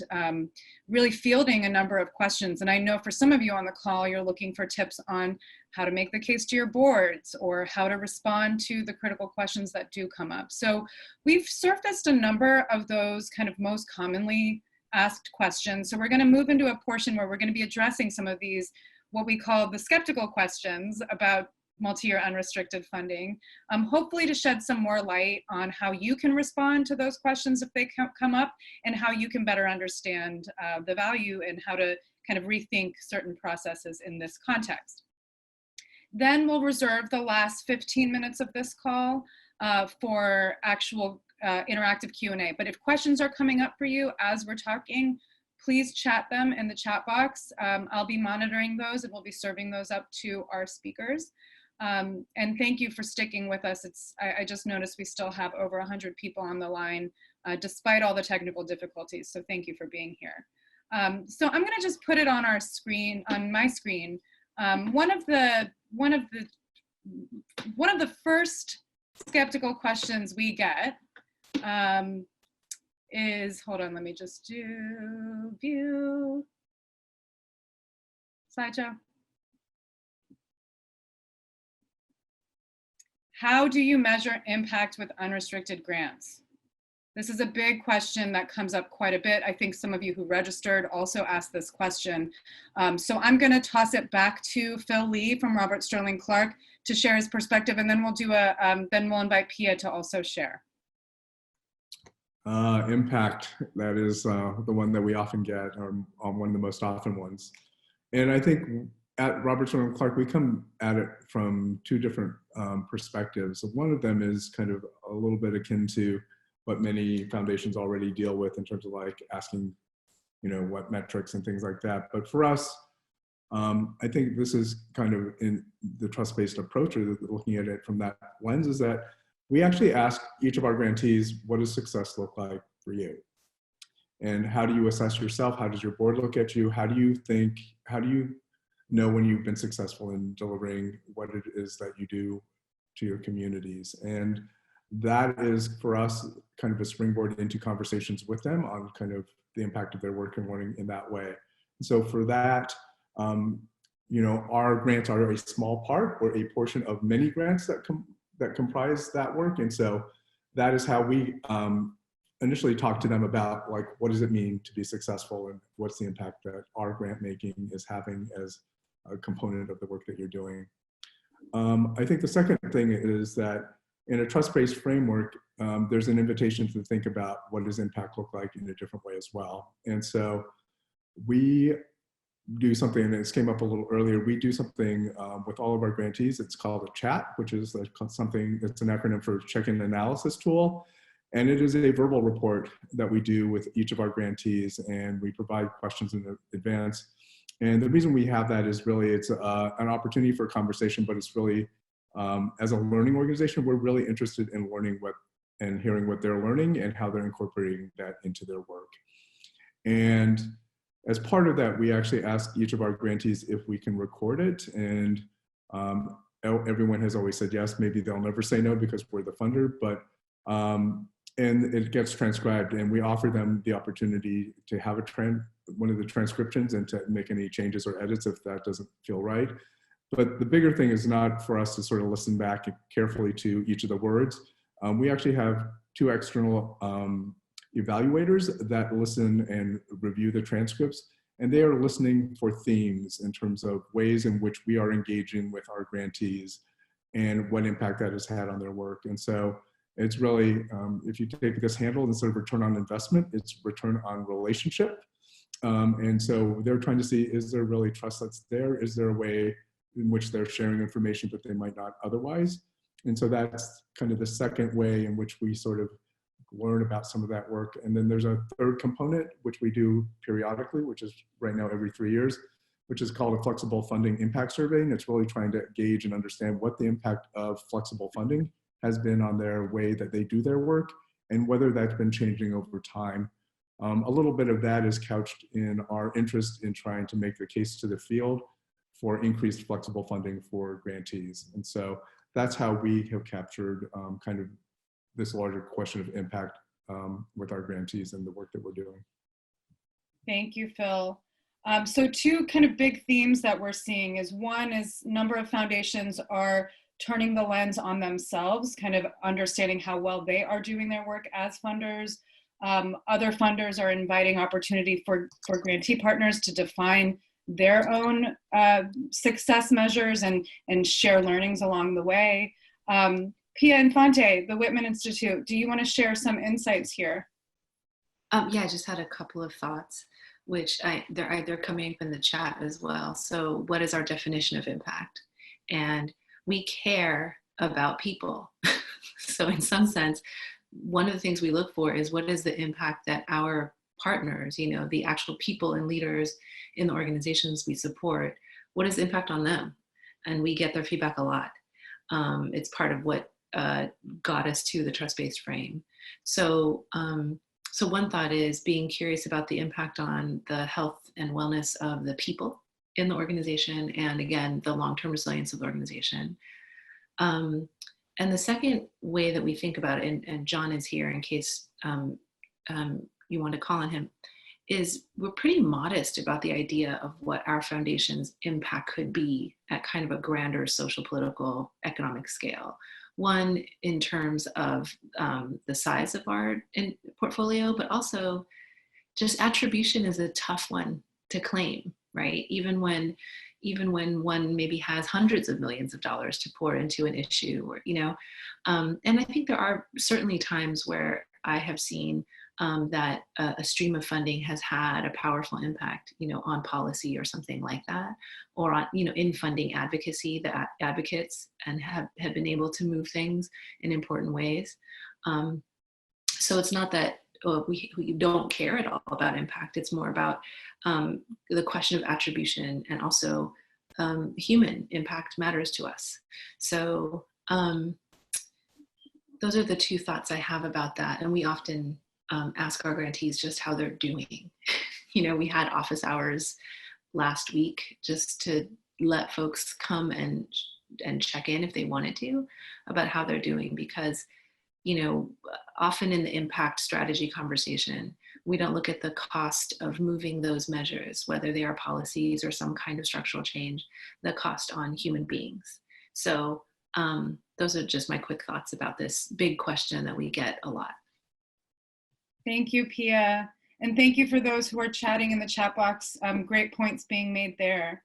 really fielding a number of questions. And I know for some of you on the call, you're looking for tips on how to make the case to your boards or how to respond to the critical questions that do come up. So we've surfaced a number of those kind of most commonly asked questions. So we're going to move into a portion where we're going to be addressing some of these, what we call the skeptical questions about multi-year unrestricted funding, hopefully to shed some more light on how you can respond to those questions if they come up, and how you can better understand the value and how to kind of rethink certain processes in this context. Then we'll reserve the last 15 minutes of this call for actual interactive Q&A. But if questions are coming up for you as we're talking, please chat them in the chat box. I'll be monitoring those, and we'll be serving those up to our speakers. And thank you for sticking with us. I just noticed we still have over 100 people on the line, despite all the technical difficulties. So thank you for being here. So I'm going to just put it on our screen, on my screen. One of the first skeptical questions we get is, hold on, let me just do view slideshow. How do you measure impact with unrestricted grants? This is a big question that comes up quite a bit. I think some of you who registered also asked this question. So I'm going to toss it back to Phil Lee from Robert Sterling Clark to share his perspective, and then we'll do then we'll invite Pia to also share. Impact, that is the one that we often get, or one of the most often ones. And I think at Robert Sterling Clark, we come at it from two different perspectives. One of them is kind of a little bit akin to what many foundations already deal with in terms of like asking, you know, what metrics and things like that. But for us, I think this is kind of in the trust-based approach, or looking at it from that lens, is that we actually ask each of our grantees, what does success look like for you? And how do you assess yourself? How does your board look at you? How do you know when you've been successful in delivering what it is that you do to your communities? And that is for us kind of a springboard into conversations with them on kind of the impact of their work and learning in that way. And so for that, you know, our grants are a small part or a portion of many grants that comprise that work. And so that is how we initially talked to them about, like, what does it mean to be successful, and what's the impact that our grant making is having as a component of the work that you're doing. I think the second thing is that in a trust-based framework, there's an invitation to think about what does impact look like in a different way as well. And so we do something, and this came up a little earlier, we do something with all of our grantees. It's called a chat, which is something that's an acronym for check-in analysis tool. And it is a verbal report that we do with each of our grantees, and we provide questions in advance. And the reason we have that is really it's an opportunity for conversation, but it's really, as a learning organization, we're really interested in learning and hearing what they're learning and how they're incorporating that into their work. And as part of that, we actually ask each of our grantees if we can record it. And everyone has always said yes. Maybe they'll never say no because we're the funder, but and it gets transcribed, and we offer them the opportunity to have one of the transcriptions and to make any changes or edits if that doesn't feel right. But the bigger thing is not for us to sort of listen back carefully to each of the words. We actually have two external evaluators that listen and review the transcripts, and they are listening for themes in terms of ways in which we are engaging with our grantees and what impact that has had on their work. And so it's really, if you take this handle, instead of return on investment, it's return on relationship. And so they're trying to see, is there really trust that's there? Is there a way in which they're sharing information that they might not otherwise? And so that's kind of the second way in which we sort of learn about some of that work. And then there's a third component, which we do periodically, which is right now every 3 years, which is called a flexible funding impact survey. And it's really trying to gauge and understand what the impact of flexible funding has been on their way that they do their work, and whether that's been changing over time. A little bit of that is couched in our interest in trying to make the case to the field for increased flexible funding for grantees. And so that's how we have captured kind of this larger question of impact with our grantees and the work that we're doing. Thank you, Phil. So two kind of big themes that we're seeing is, one is number of foundations are turning the lens on themselves, kind of understanding how well they are doing their work as funders. Other funders are inviting opportunity for grantee partners to define their own success measures and share learnings along the way. Pia Infante, the Whitman Institute, do you want to share some insights here? Yeah, I just had a couple of thoughts, which they're coming up in the chat as well. So what is our definition of impact? And we care about people. So in some sense, one of the things we look for is what is the impact that our partners, you know, the actual people and leaders in the organizations we support, what is the impact on them? And we get their feedback a lot. It's part of what got us to the trust-based frame. So, so one thought is being curious about the impact on the health and wellness of the people in the organization, and again, the long-term resilience of the organization. And the second way that we think about it, and John is here in case you want to call on him, is we're pretty modest about the idea of what our foundation's impact could be at kind of a grander social, political, economic scale. One, in terms of the size of our portfolio, but also just attribution is a tough one to claim, right? Even when one maybe has hundreds of millions of dollars to pour into an issue, or, you know, and I think there are certainly times where I have seen that a stream of funding has had a powerful impact, you know, on policy or something like that, or on, you know, in funding advocacy, the advocates and have been able to move things in important ways. So it's not that we don't care at all about impact. It's more about the question of attribution, and also human impact matters to us. So those are the two thoughts I have about that. And we often ask our grantees just how they're doing. You know, we had office hours last week just to let folks come and check in if they wanted to about how they're doing, because, you know, often in the impact strategy conversation, we don't look at the cost of moving those measures, whether they are policies or some kind of structural change, the cost on human beings. So those are just my quick thoughts about this big question that we get a lot. Thank you, Pia. And thank you for those who are chatting in the chat box. Great points being made there.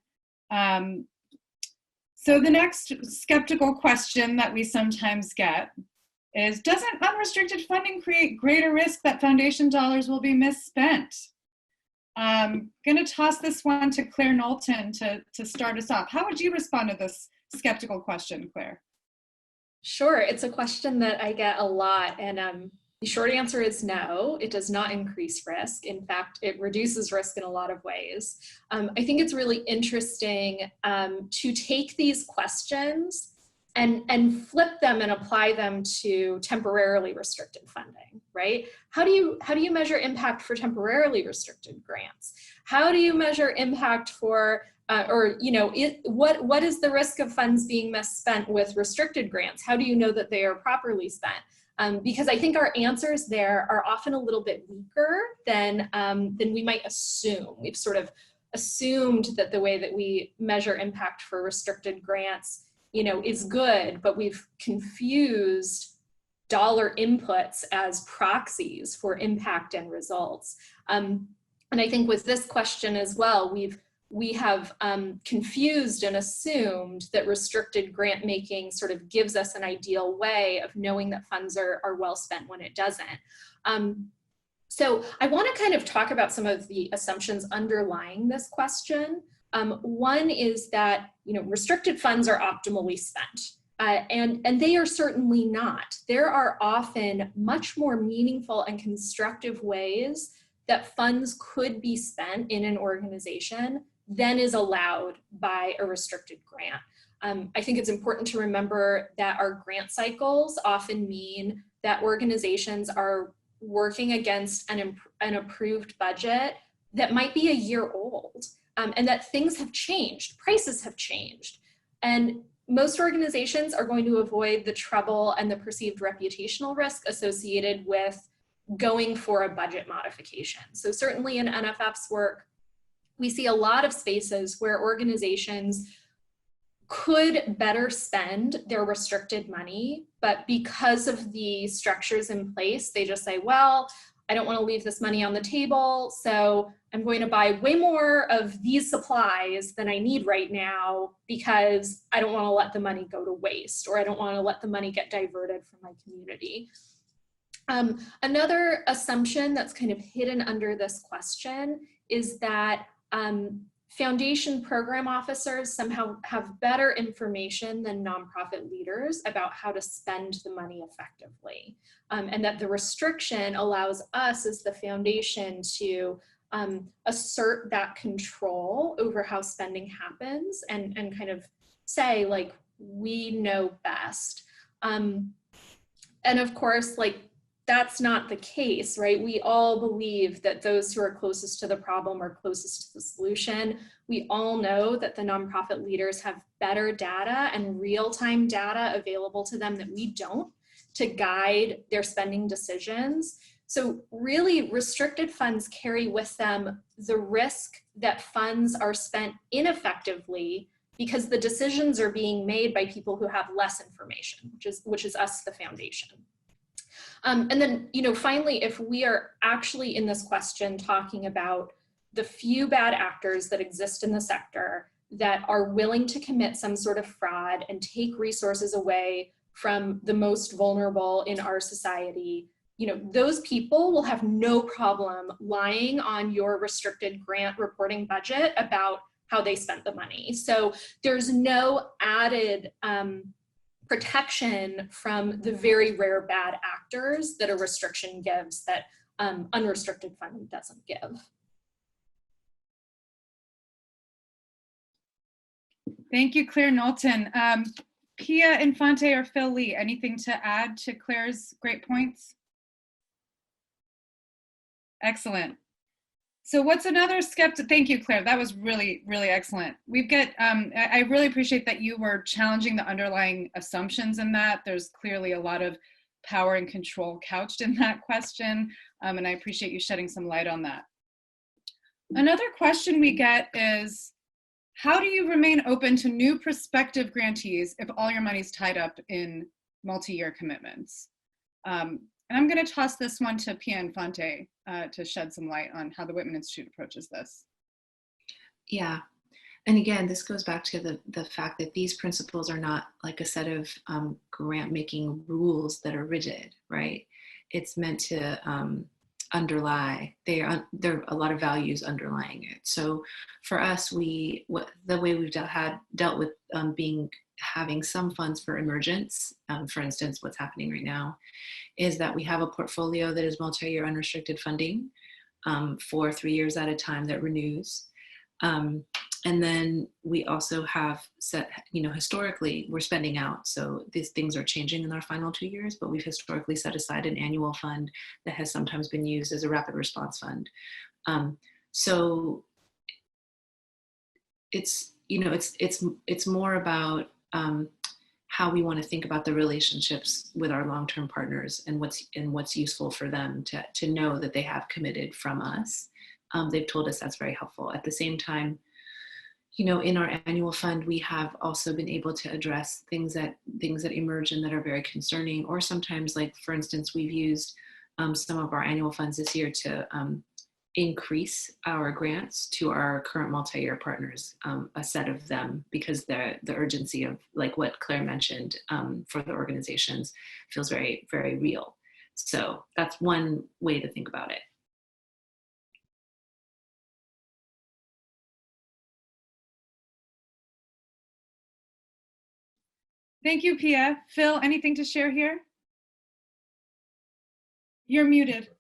So the next skeptical question that we sometimes get is, doesn't unrestricted funding create greater risk that foundation dollars will be misspent? I'm going to toss this one to Claire Knowlton to start us off. How would you respond to this skeptical question, Claire? Sure, it's a question that I get a lot, and the short answer is no, it does not increase risk. In fact, it reduces risk in a lot of ways. I think it's really interesting to take these questions and flip them and apply them to temporarily restricted funding, right? How do you measure impact for temporarily restricted grants? How do you measure impact for what is the risk of funds being misspent with restricted grants? How do you know that they are properly spent? Because I think our answers there are often a little bit weaker than we might assume. We've sort of assumed that the way that we measure impact for restricted grants, you know, is good, but we've confused dollar inputs as proxies for impact and results. And I think with this question as well, we have confused and assumed that restricted grant making sort of gives us an ideal way of knowing that funds are well spent when it doesn't. So I want to kind of talk about some of the assumptions underlying this question. One is that, you know, restricted funds are optimally spent, and they are certainly not. There are often much more meaningful and constructive ways that funds could be spent in an organization than is allowed by a restricted grant. I think it's important to remember that our grant cycles often mean that organizations are working against an approved budget that might be a year old, and that things have changed, prices have changed. And most organizations are going to avoid the trouble and the perceived reputational risk associated with going for a budget modification. So certainly in NFF's work, we see a lot of spaces where organizations could better spend their restricted money, but because of the structures in place, they just say, well, I don't want to leave this money on the table, so I'm going to buy way more of these supplies than I need right now because I don't want to let the money go to waste, or I don't want to let the money get diverted from my community. Another assumption that's kind of hidden under this question is that foundation program officers somehow have better information than nonprofit leaders about how to spend the money effectively, and that the restriction allows us as the foundation to assert that control over how spending happens and kind of say, like, we know best. And of course, like, that's not the case, right? We all believe that those who are closest to the problem are closest to the solution. We all know that the nonprofit leaders have better data and real-time data available to them that we don't, to guide their spending decisions. So really, restricted funds carry with them the risk that funds are spent ineffectively because the decisions are being made by people who have less information, which is us, the foundation. And then, you know, finally, if we are actually in this question talking about the few bad actors that exist in the sector that are willing to commit some sort of fraud and take resources away from the most vulnerable in our society, you know, those people will have no problem lying on your restricted grant reporting budget about how they spent the money. So there's no added protection from the very rare bad actors that a restriction gives that unrestricted funding doesn't give. Thank you, Claire Knowlton. Pia Infante or Phil Lee, anything to add to Claire's great points? Excellent. So what's another skeptic? Thank you, Claire. That was really, really excellent. We've got, I really appreciate that you were challenging the underlying assumptions in that. There's clearly a lot of power and control couched in that question. And I appreciate you shedding some light on that. Another question we get is, how do you remain open to new prospective grantees if all your money's tied up in multi-year commitments? And I'm going to toss this one to Pia Infante to shed some light on how the Whitman Institute approaches this. Yeah, and again, this goes back to the fact that these principles are not like a set of grant making rules that are rigid, right? It's meant to underlie, there are a lot of values underlying it. So for us, the way we've dealt with having some funds for emergence, for instance, what's happening right now, is that we have a portfolio that is multi-year unrestricted funding for 3 years at a time that renews. And then we also have set, historically we're spending out. So these things are changing in our final 2 years, but we've historically set aside an annual fund that has sometimes been used as a rapid response fund. So it's more about how we want to think about the relationships with our long-term partners and what's useful for them to know that they have committed from us. They've told us that's very helpful. At the same time, in our annual fund, we have also been able to address things that emerge and that are very concerning, or sometimes, like, for instance, we've used some of our annual funds this year to increase our grants to our current multi-year partners, a set of them, because the urgency of, like what Claire mentioned, for the organizations feels very, very real. So that's one way to think about it. Thank you, Pia. Phil, anything to share here? You're muted.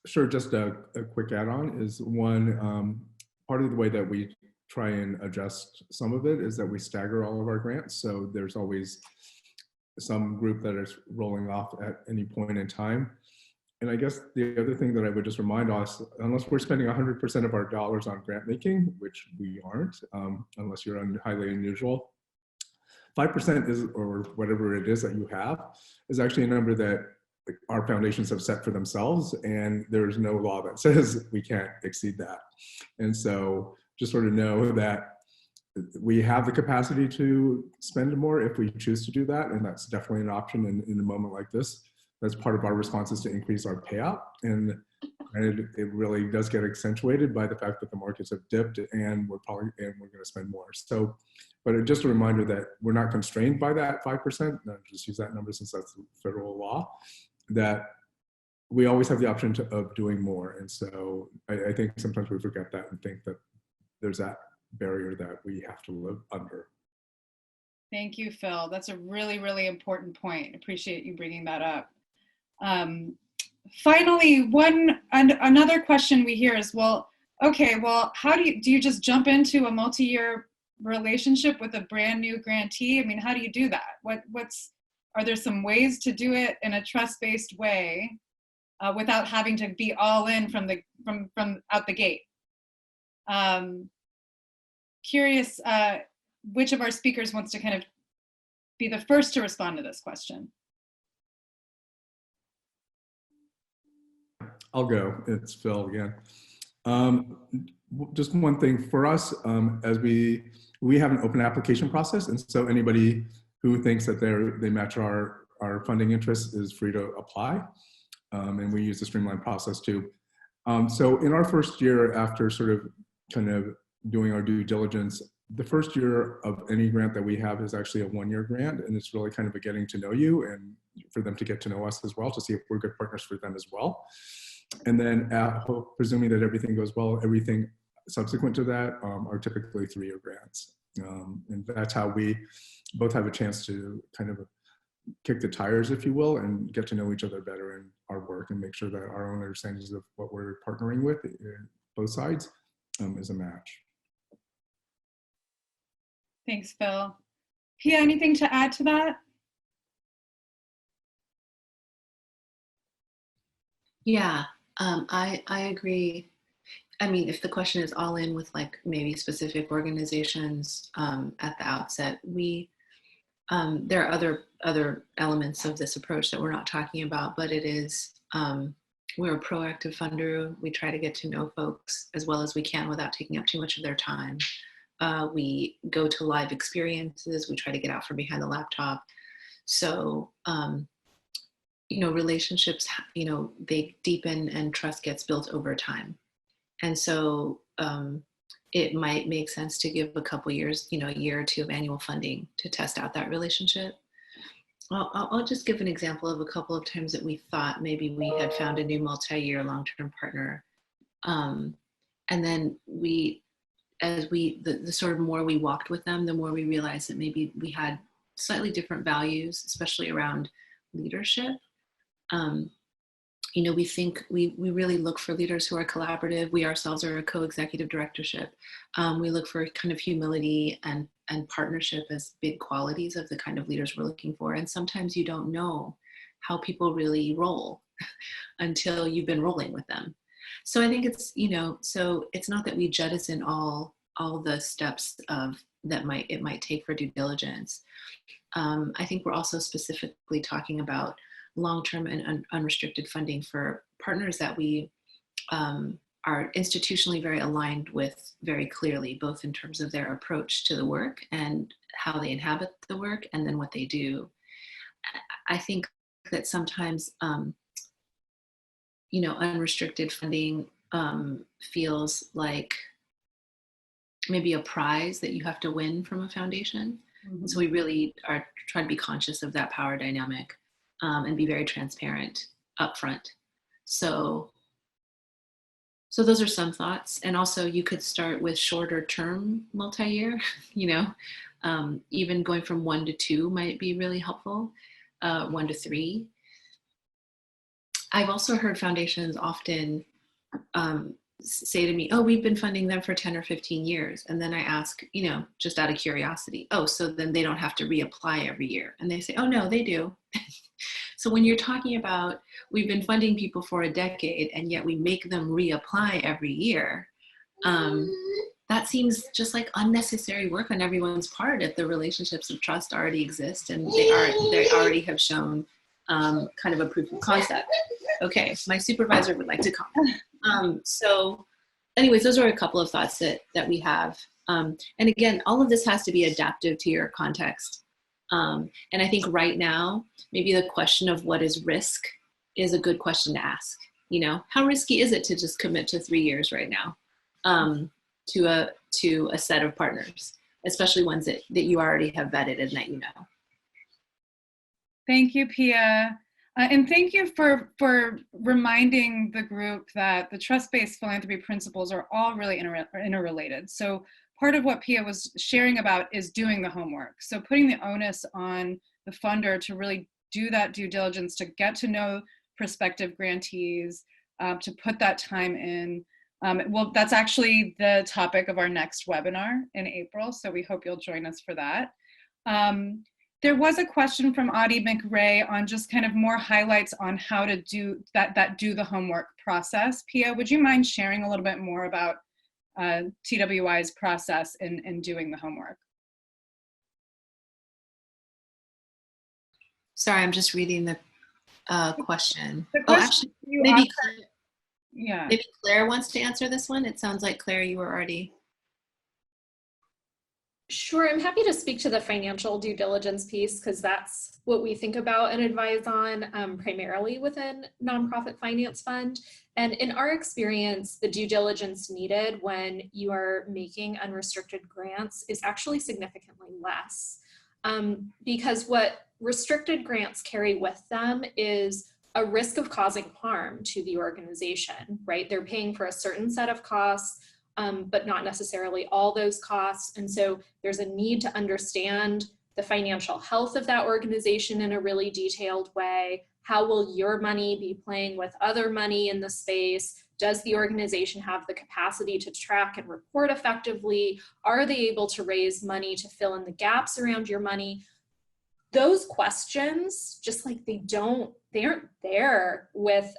Sure, just a quick add-on is one, part of the way that we try and adjust some of it is that we stagger all of our grants. So there's always some group that is rolling off at any point in time. And I guess the other thing that I would just remind us, unless we're spending 100% of our dollars on grant making, which we aren't, unless you're highly unusual, 5% is, or whatever it is that you have, is actually a number that our foundations have set for themselves, and there's no law that says we can't exceed that. And so just sort of know that we have the capacity to spend more if we choose to do that, and that's definitely an option in a moment like this. That's part of our response, is to increase our payout, and it really does get accentuated by the fact that the markets have dipped and we're going to spend more. So, but just a reminder that we're not constrained by that 5%. Just use that number since that's the federal law. That we always have the option of doing more. And so I think sometimes we forget that and think that there's that barrier that we have to live under. Thank you, Phil. That's a really, really important point. Appreciate you bringing that up. Finally, another question we hear is, well, okay, well, how do you just jump into a multi-year relationship with a brand new grantee? I mean, how do you do that? Are there some ways to do it in a trust-based way without having to be all in from out the gate? Curious which of our speakers wants to kind of be the first to respond to this question. I'll go. It's Phil again. Just one thing for us, as we have an open application process, and so anybody who thinks that they match our funding interests is free to apply, and we use the streamlined process too. So in our first year, after sort of kind of doing our due diligence, the first year of any grant that we have is actually a 1-year grant, and it's really kind of a getting to know you and for them to get to know us as well, to see if we're good partners for them as well. And then presuming that everything goes well, everything subsequent to that are typically 3-year grants. And that's how we both have a chance to kind of kick the tires, if you will, and get to know each other better in our work and make sure that our own understandings of what we're partnering with, both sides, is a match. Thanks, Phil. Pia, anything to add to that? Yeah, I agree. I mean, if the question is all in with like maybe specific organizations at the outset, there are other elements of this approach that we're not talking about, but it is, we're a proactive funder. We try to get to know folks as well as we can without taking up too much of their time. We go to live experiences. We try to get out from behind the laptop. So, you know, relationships, you know, they deepen and trust gets built over time. And so it might make sense to give a couple years, you know, a year or two of annual funding to test out that relationship. I'll just give an example of a couple of times that we thought maybe we had found a new multi-year long-term partner. And then the sort of more we walked with them, the more we realized that maybe we had slightly different values, especially around leadership. You know, we think we really look for leaders who are collaborative. We ourselves are a co-executive directorship. We look for kind of humility and partnership as big qualities of the kind of leaders we're looking for. And sometimes you don't know how people really roll until you've been rolling with them. So I think it's, you know, so it's not that we jettison all the steps of it might take for due diligence. I think we're also specifically talking about long-term and unrestricted funding for partners that we are institutionally very aligned with very clearly, both in terms of their approach to the work and how they inhabit the work and then what they do. I think that sometimes, you know, unrestricted funding feels like maybe a prize that you have to win from a foundation. Mm-hmm. So we really are trying to be conscious of that power dynamic. And be very transparent upfront. So those are some thoughts. And also you could start with shorter term multi-year, you know, even going from 1 to 2 might be really helpful, 1 to 3. I've also heard foundations often say to me, oh, we've been funding them for 10 or 15 years. And then I ask, you know, just out of curiosity, oh, so then they don't have to reapply every year. And they say, oh, no, they do. So when you're talking about we've been funding people for a decade and yet we make them reapply every year, that seems just like unnecessary work on everyone's part if the relationships of trust already exist and they already have shown kind of a proof of concept. Okay, my supervisor would like to comment. So anyways, those are a couple of thoughts that we have. And again, all of this has to be adaptive to your context. And I think right now, maybe the question of what is risk is a good question to ask. You know, how risky is it to just commit to 3 years right now to a set of partners, especially ones that you already have vetted and that you know. Thank you, Pia. And thank you for reminding the group that the trust-based philanthropy principles are all really interrelated. So part of what Pia was sharing about is doing the homework. So putting the onus on the funder to really do that due diligence, to get to know prospective grantees, to put that time in. Well, that's actually the topic of our next webinar in April, so we hope you'll join us for that. There was a question from Audie McRae on just kind of more highlights on how to do that do the homework process. Pia, would you mind sharing a little bit more about TWI's process in doing the homework? Sorry, I'm just reading the question. The question oh, actually, maybe Claire wants to answer this one. It sounds like, Claire, you were already. Sure, I'm happy to speak to the financial due diligence piece because that's what we think about and advise on primarily within nonprofit finance fund. And in our experience, the due diligence needed when you are making unrestricted grants is actually significantly less. Because what restricted grants carry with them is a risk of causing harm to the organization, right? They're paying for a certain set of costs, but not necessarily all those costs. And so there's a need to understand the financial health of that organization in a really detailed way. How will your money be playing with other money in the space? Does the organization have the capacity to track and report effectively? Are they able to raise money to fill in the gaps around your money? Those questions, just like they aren't there with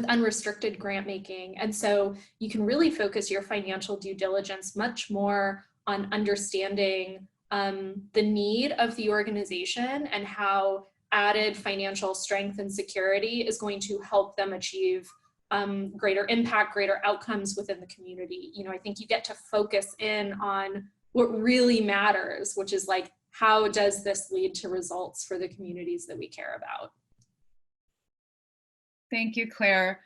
unrestricted grant making. And so you can really focus your financial due diligence much more on understanding the need of the organization and how added financial strength and security is going to help them achieve greater impact, greater outcomes within the community. You know, I think you get to focus in on what really matters, which is like, how does this lead to results for the communities that we care about? Thank you, Claire.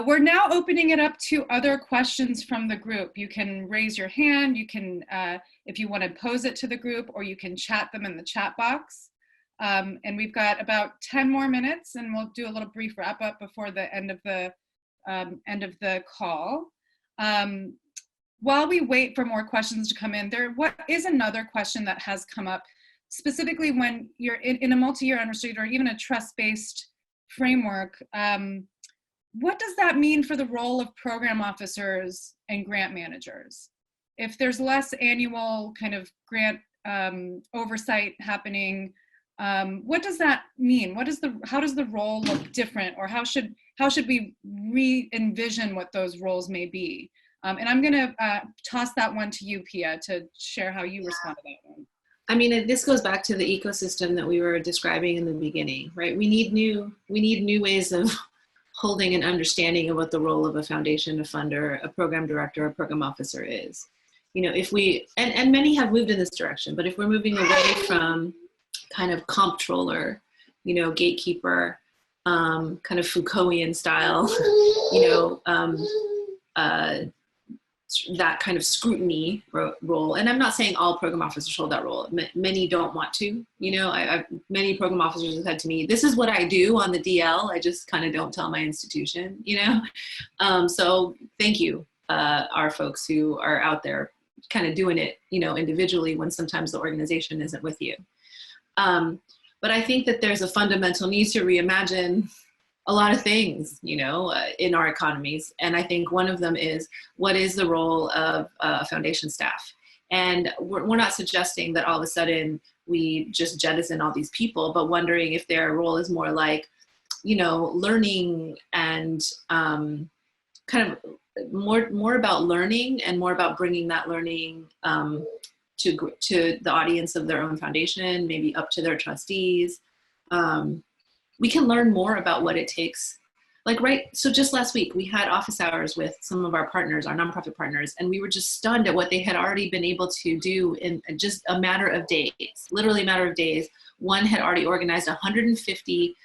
We're now opening it up to other questions from the group. You can raise your hand, you can, if you want to pose it to the group, or you can chat them in the chat box. And we've got about 10 more minutes, and we'll do a little brief wrap up before the end of the call. While we wait for more questions to come in, what is another question that has come up, specifically when you're in a multi-year unrestricted or even a trust-based framework, what does that mean for the role of program officers and grant managers? If there's less annual kind of grant oversight happening, what does that mean? How does the role look different, or how should we re-envision what those roles may be? And I'm gonna toss that one to you, Pia, to share how you respond to that one. I mean, this goes back to the ecosystem that we were describing in the beginning, right? We need new ways of holding an understanding of what the role of a foundation, a funder, a program director, a program officer is. You know, if we, and many have moved in this direction, but if we're moving away from kind of comptroller, you know, gatekeeper, kind of Foucaultian style, you know, that kind of scrutiny role. And I'm not saying all program officers hold that role. Many don't want to, you know, many program officers have said to me, this is what I do on the DL. I just kind of don't tell my institution, you know? So thank you, our folks who are out there kind of doing it, you know, individually when sometimes the organization isn't with you. But I think that there's a fundamental need to reimagine a lot of things, you know, in our economies. And I think one of them is, what is the role of foundation staff? And we're not suggesting that all of a sudden we just jettison all these people, but wondering if their role is more like, you know, learning and kind of more about learning and more about bringing that learning to the audience of their own foundation, maybe up to their trustees. We can learn more about what it takes. Like, right, so just last week, we had office hours with some of our partners, our nonprofit partners, and we were just stunned at what they had already been able to do in just a matter of days, literally a matter of days. One had already organized 150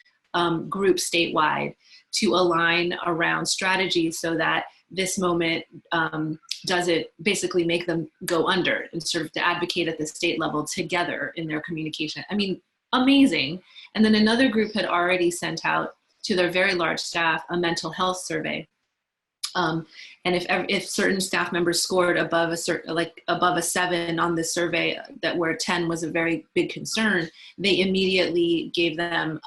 groups statewide to align around strategies so that this moment doesn't basically make them go under, and sort of to advocate at the state level together in their communication. I mean, amazing. And then another group had already sent out to their very large staff a mental health survey. And if certain staff members scored above a 7 on this survey, where 10 was a very big concern, they immediately gave them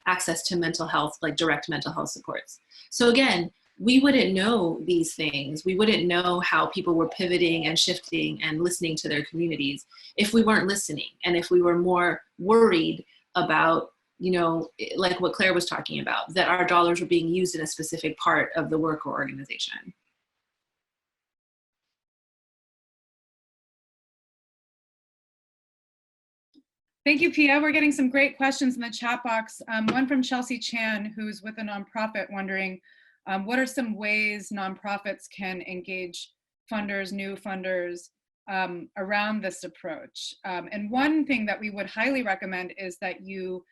access to mental health, like direct mental health supports. So again, we wouldn't know these things. We wouldn't know how people were pivoting and shifting and listening to their communities if we weren't listening, and if we were more worried about, you know, like what Claire was talking about, that our dollars were being used in a specific part of the work or organization. Thank you, Pia. We're getting some great questions in the chat box. One from Chelsea Chan, who's with a nonprofit, wondering, what are some ways nonprofits can engage funders, new funders, around this approach? And one thing that we would highly recommend is that you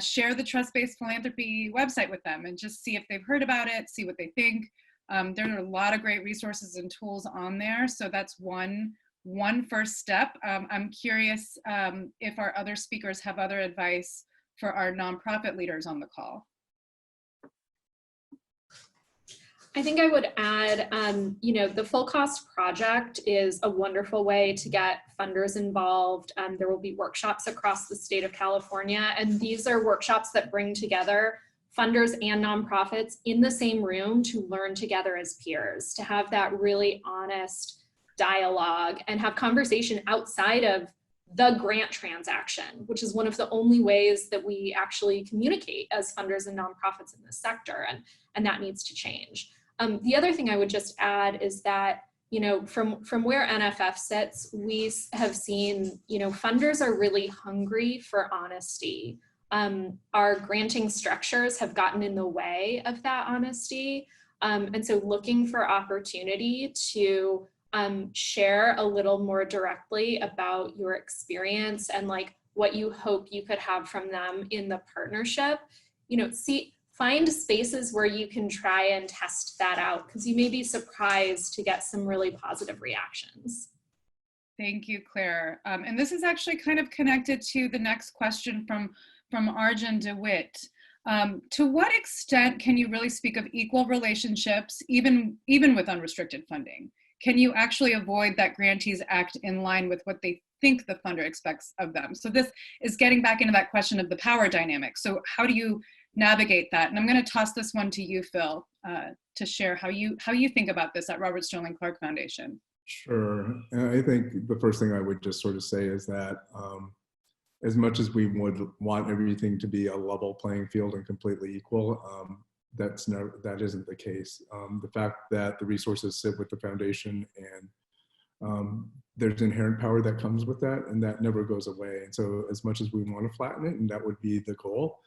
share the Trust-Based Philanthropy website with them and just see if they've heard about it, see what they think. There are a lot of great resources and tools on there, so that's one first step. I'm curious if our other speakers have other advice for our nonprofit leaders on the call. I think I would add, the full cost project is a wonderful way to get funders involved. There will be workshops across the state of California, and these are workshops that bring together funders and nonprofits in the same room to learn together as peers, to have that really honest dialogue and have conversation outside of the grant transaction, which is one of the only ways that we actually communicate as funders and nonprofits in this sector, and that needs to change. The other thing I would just add is that, from where NFF sits, we have seen, funders are really hungry for honesty. Our granting structures have gotten in the way of that honesty. And so looking for opportunity to share a little more directly about your experience and like what you hope you could have from them in the partnership, find spaces where you can try and test that out, because you may be surprised to get some really positive reactions. Thank you, Claire. And this is actually kind of connected to the next question from Arjun DeWitt. To what extent can you really speak of equal relationships, even with unrestricted funding? Can you actually avoid that grantees act in line with what they think the funder expects of them? So this is getting back into that question of the power dynamic. So how do you navigate that? And I'm going to toss this one to you, Phil, to share how you think about this at Robert Sterling Clark Foundation. Sure. I think the first thing I would just sort of say is that as much as we would want everything to be a level playing field and completely equal, that isn't the case. The fact that the resources sit with the foundation and there's inherent power that comes with that, and that never goes away. And so as much as we want to flatten it, and that would be the goal,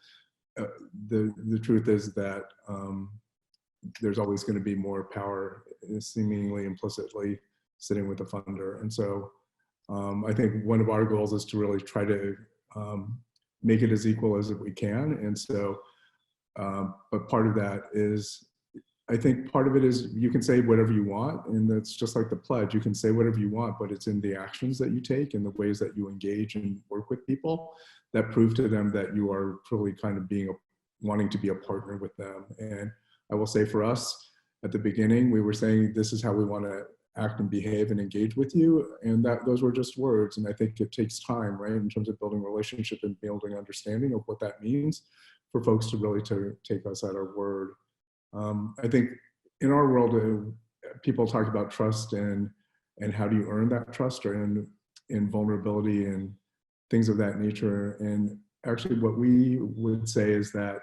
the truth is that there's always going to be more power seemingly implicitly sitting with the funder. And so I think one of our goals is to really try to make it as equal as we can. And so, but part of that is, I think part of it is you can say whatever you want, and that's just like the pledge. You can say whatever you want, but it's in the actions that you take and the ways that you engage and work with people that prove to them that you are truly kind of wanting to be a partner with them. And I will say for us, at the beginning, we were saying, this is how we want to act and behave and engage with you. And those were just words. And I think it takes time, right, in terms of building relationship and building understanding of what that means for folks to really take us at our word. I think in our world, people talk about trust and how do you earn that trust, or in vulnerability and things of that nature. And actually what we would say is that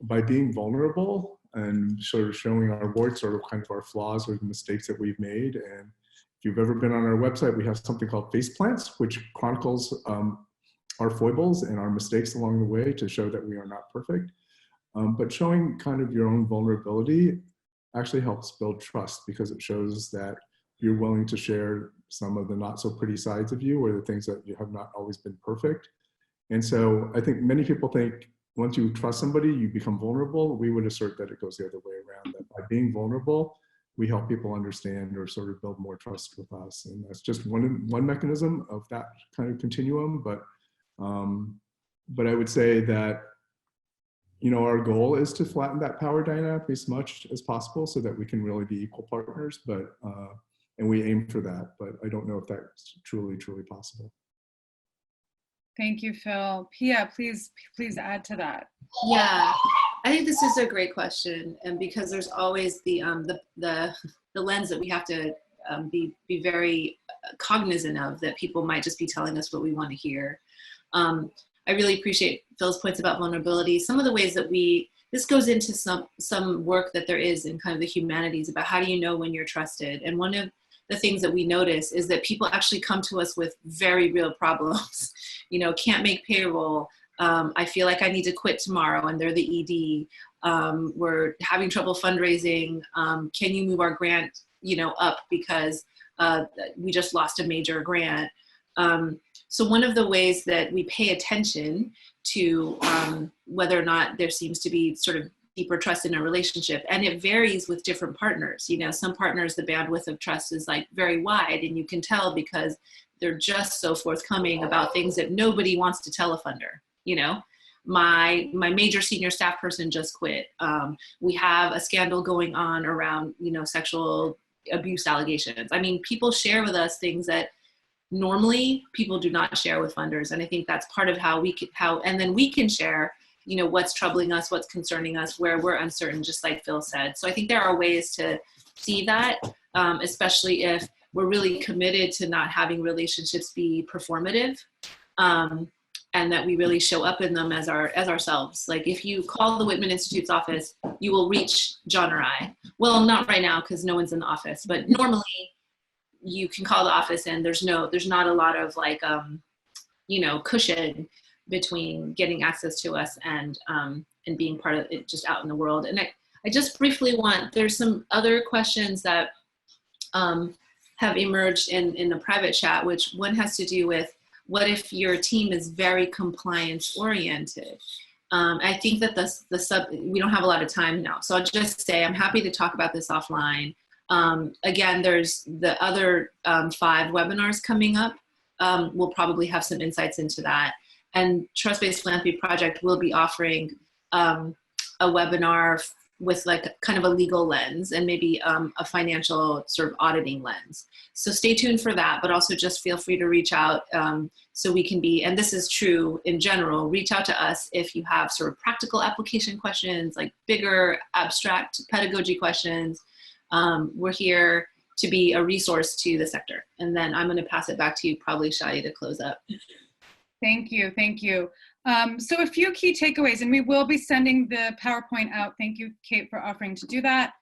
by being vulnerable and sort of showing our warts, sort of kind of our flaws or the mistakes that we've made. And if you've ever been on our website, we have something called Face Plants, which chronicles our foibles and our mistakes along the way to show that we are not perfect. But showing kind of your own vulnerability actually helps build trust, because it shows that you're willing to share some of the not so pretty sides of you, or the things that you have not always been perfect. And so I think many people think once you trust somebody, you become vulnerable. We would assert that it goes the other way around, that by being vulnerable, we help people understand or sort of build more trust with us. And that's just one mechanism of that kind of continuum. But I would say that, our goal is to flatten that power dynamic as much as possible so that we can really be equal partners, and we aim for that, but I don't know if that's truly possible. Thank you, Phil. Pia, please add to that. Yeah, I think this is a great question, and because there's always the lens that we have to be very cognizant of, that people might just be telling us what we want to hear. I really appreciate Phil's points about vulnerability. Some of the ways that this goes into some work that there is in kind of the humanities about how do you know when you're trusted. And one of the things that we notice is that people actually come to us with very real problems. Can't make payroll. I feel like I need to quit tomorrow, and they're the ED. We're having trouble fundraising. Can you move our grant, up because we just lost a major grant. So one of the ways that we pay attention to whether or not there seems to be sort of deeper trust in a relationship, and it varies with different partners. Some partners, the bandwidth of trust is like very wide, and you can tell because they're just so forthcoming about things that nobody wants to tell a funder, my major senior staff person just quit. We have a scandal going on around, sexual abuse allegations. I mean, people share with us things that normally people do not share with funders. And I think that's part of how and then we can share, what's troubling us, what's concerning us, where we're uncertain, just like Phil said. So I think there are ways to see that, especially if we're really committed to not having relationships be performative, and that we really show up in them as ourselves. Like if you call the Whitman Institute's office, you will reach John or I. Well, not right now because no one's in the office, but normally you can call the office and there's not a lot of like, cushion between getting access to us and being part of it just out in the world. And I just briefly there's some other questions that have emerged in the private chat, which one has to do with what if your team is very compliance oriented? I think that we don't have a lot of time now. So I'll just say, I'm happy to talk about this offline. Again, there's the other 5 webinars coming up. We'll probably have some insights into that. And Trust-Based Philanthropy Project will be offering a webinar with like kind of a legal lens and maybe a financial sort of auditing lens. So stay tuned for that, but also just feel free to reach out so we can be, and this is true in general, reach out to us if you have sort of practical application questions, like bigger abstract pedagogy questions. We're here to be a resource to the sector. And then I'm going to pass it back to you, probably Shadi, to close up. Thank you. Thank you. So a few key takeaways, and we will be sending the PowerPoint out. Thank you, Kate, for offering to do that.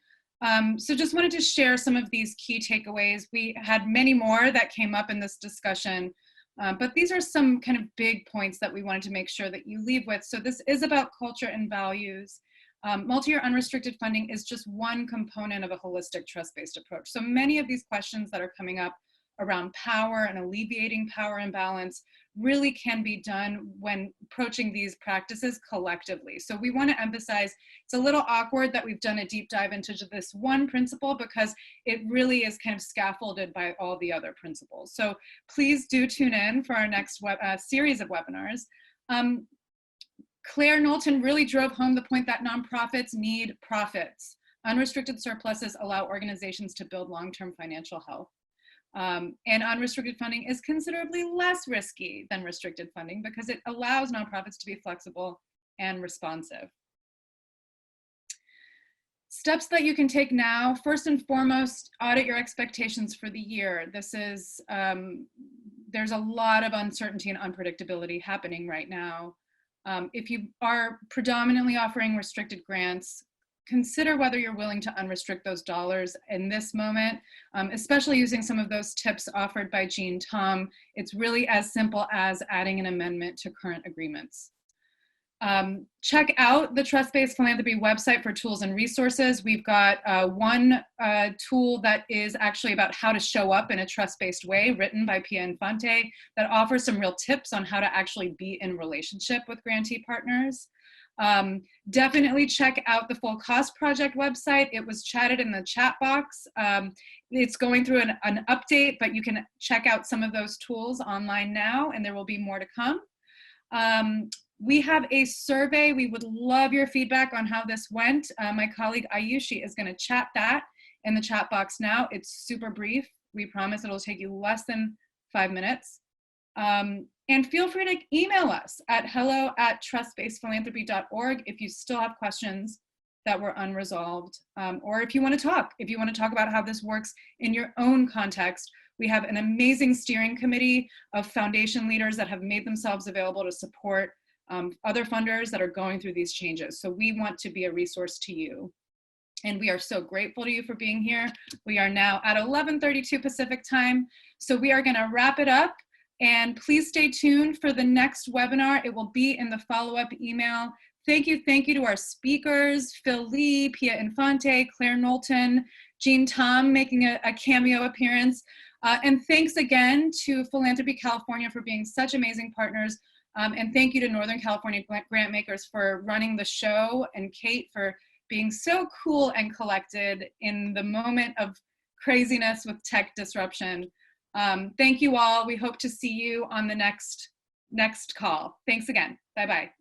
So just wanted to share some of these key takeaways. We had many more that came up in this discussion, but these are some kind of big points that we wanted to make sure that you leave with. So this is about culture and values. Multi-year unrestricted funding is just one component of a holistic trust-based approach. So many of these questions that are coming up around power and alleviating power imbalance really can be done when approaching these practices collectively. So we want to emphasize it's a little awkward that we've done a deep dive into this one principle because it really is kind of scaffolded by all the other principles. So please do tune in for our next series of webinars. Claire Knowlton really drove home the point that nonprofits need profits. Unrestricted surpluses allow organizations to build long-term financial health. And unrestricted funding is considerably less risky than restricted funding because it allows nonprofits to be flexible and responsive. Steps that you can take now, first and foremost, audit your expectations for the year. This is, there's a lot of uncertainty and unpredictability happening right now. If you are predominantly offering restricted grants, consider whether you're willing to unrestrict those dollars in this moment, especially using some of those tips offered by Jean Tom. It's really as simple as adding an amendment to current agreements. Check out the Trust-Based Philanthropy website for tools and resources. We've got one tool that is actually about how to show up in a trust-based way, written by Pia Infante, that offers some real tips on how to actually be in relationship with grantee partners. Definitely check out the Full Cost Project website. It was chatted in the chat box. It's going through an update, but you can check out some of those tools online now, and there will be more to come. We have a survey. We would love your feedback on how this went. My colleague Ayushi is going to chat that in the chat box now. It's super brief. We promise it'll take you less than 5 minutes. And feel free to email us at hello@trustbasedphilanthropy.org if you still have questions that were unresolved, or if you want to talk about how this works in your own context. We have an amazing steering committee of foundation leaders that have made themselves available to support other funders that are going through these changes. So we want to be a resource to you. And we are so grateful to you for being here. We are now at 11:32 Pacific time. So we are going to wrap it up. And please stay tuned for the next webinar. It will be in the follow-up email. Thank you to our speakers, Phil Lee, Pia Infante, Claire Knowlton, Jean Tom making a cameo appearance. And thanks again to Philanthropy California for being such amazing partners. And thank you to Northern California Grantmakers for running the show, and Kate for being so cool and collected in the moment of craziness with tech disruption. Thank you all. We hope to see you on the next call. Thanks again. Bye-bye.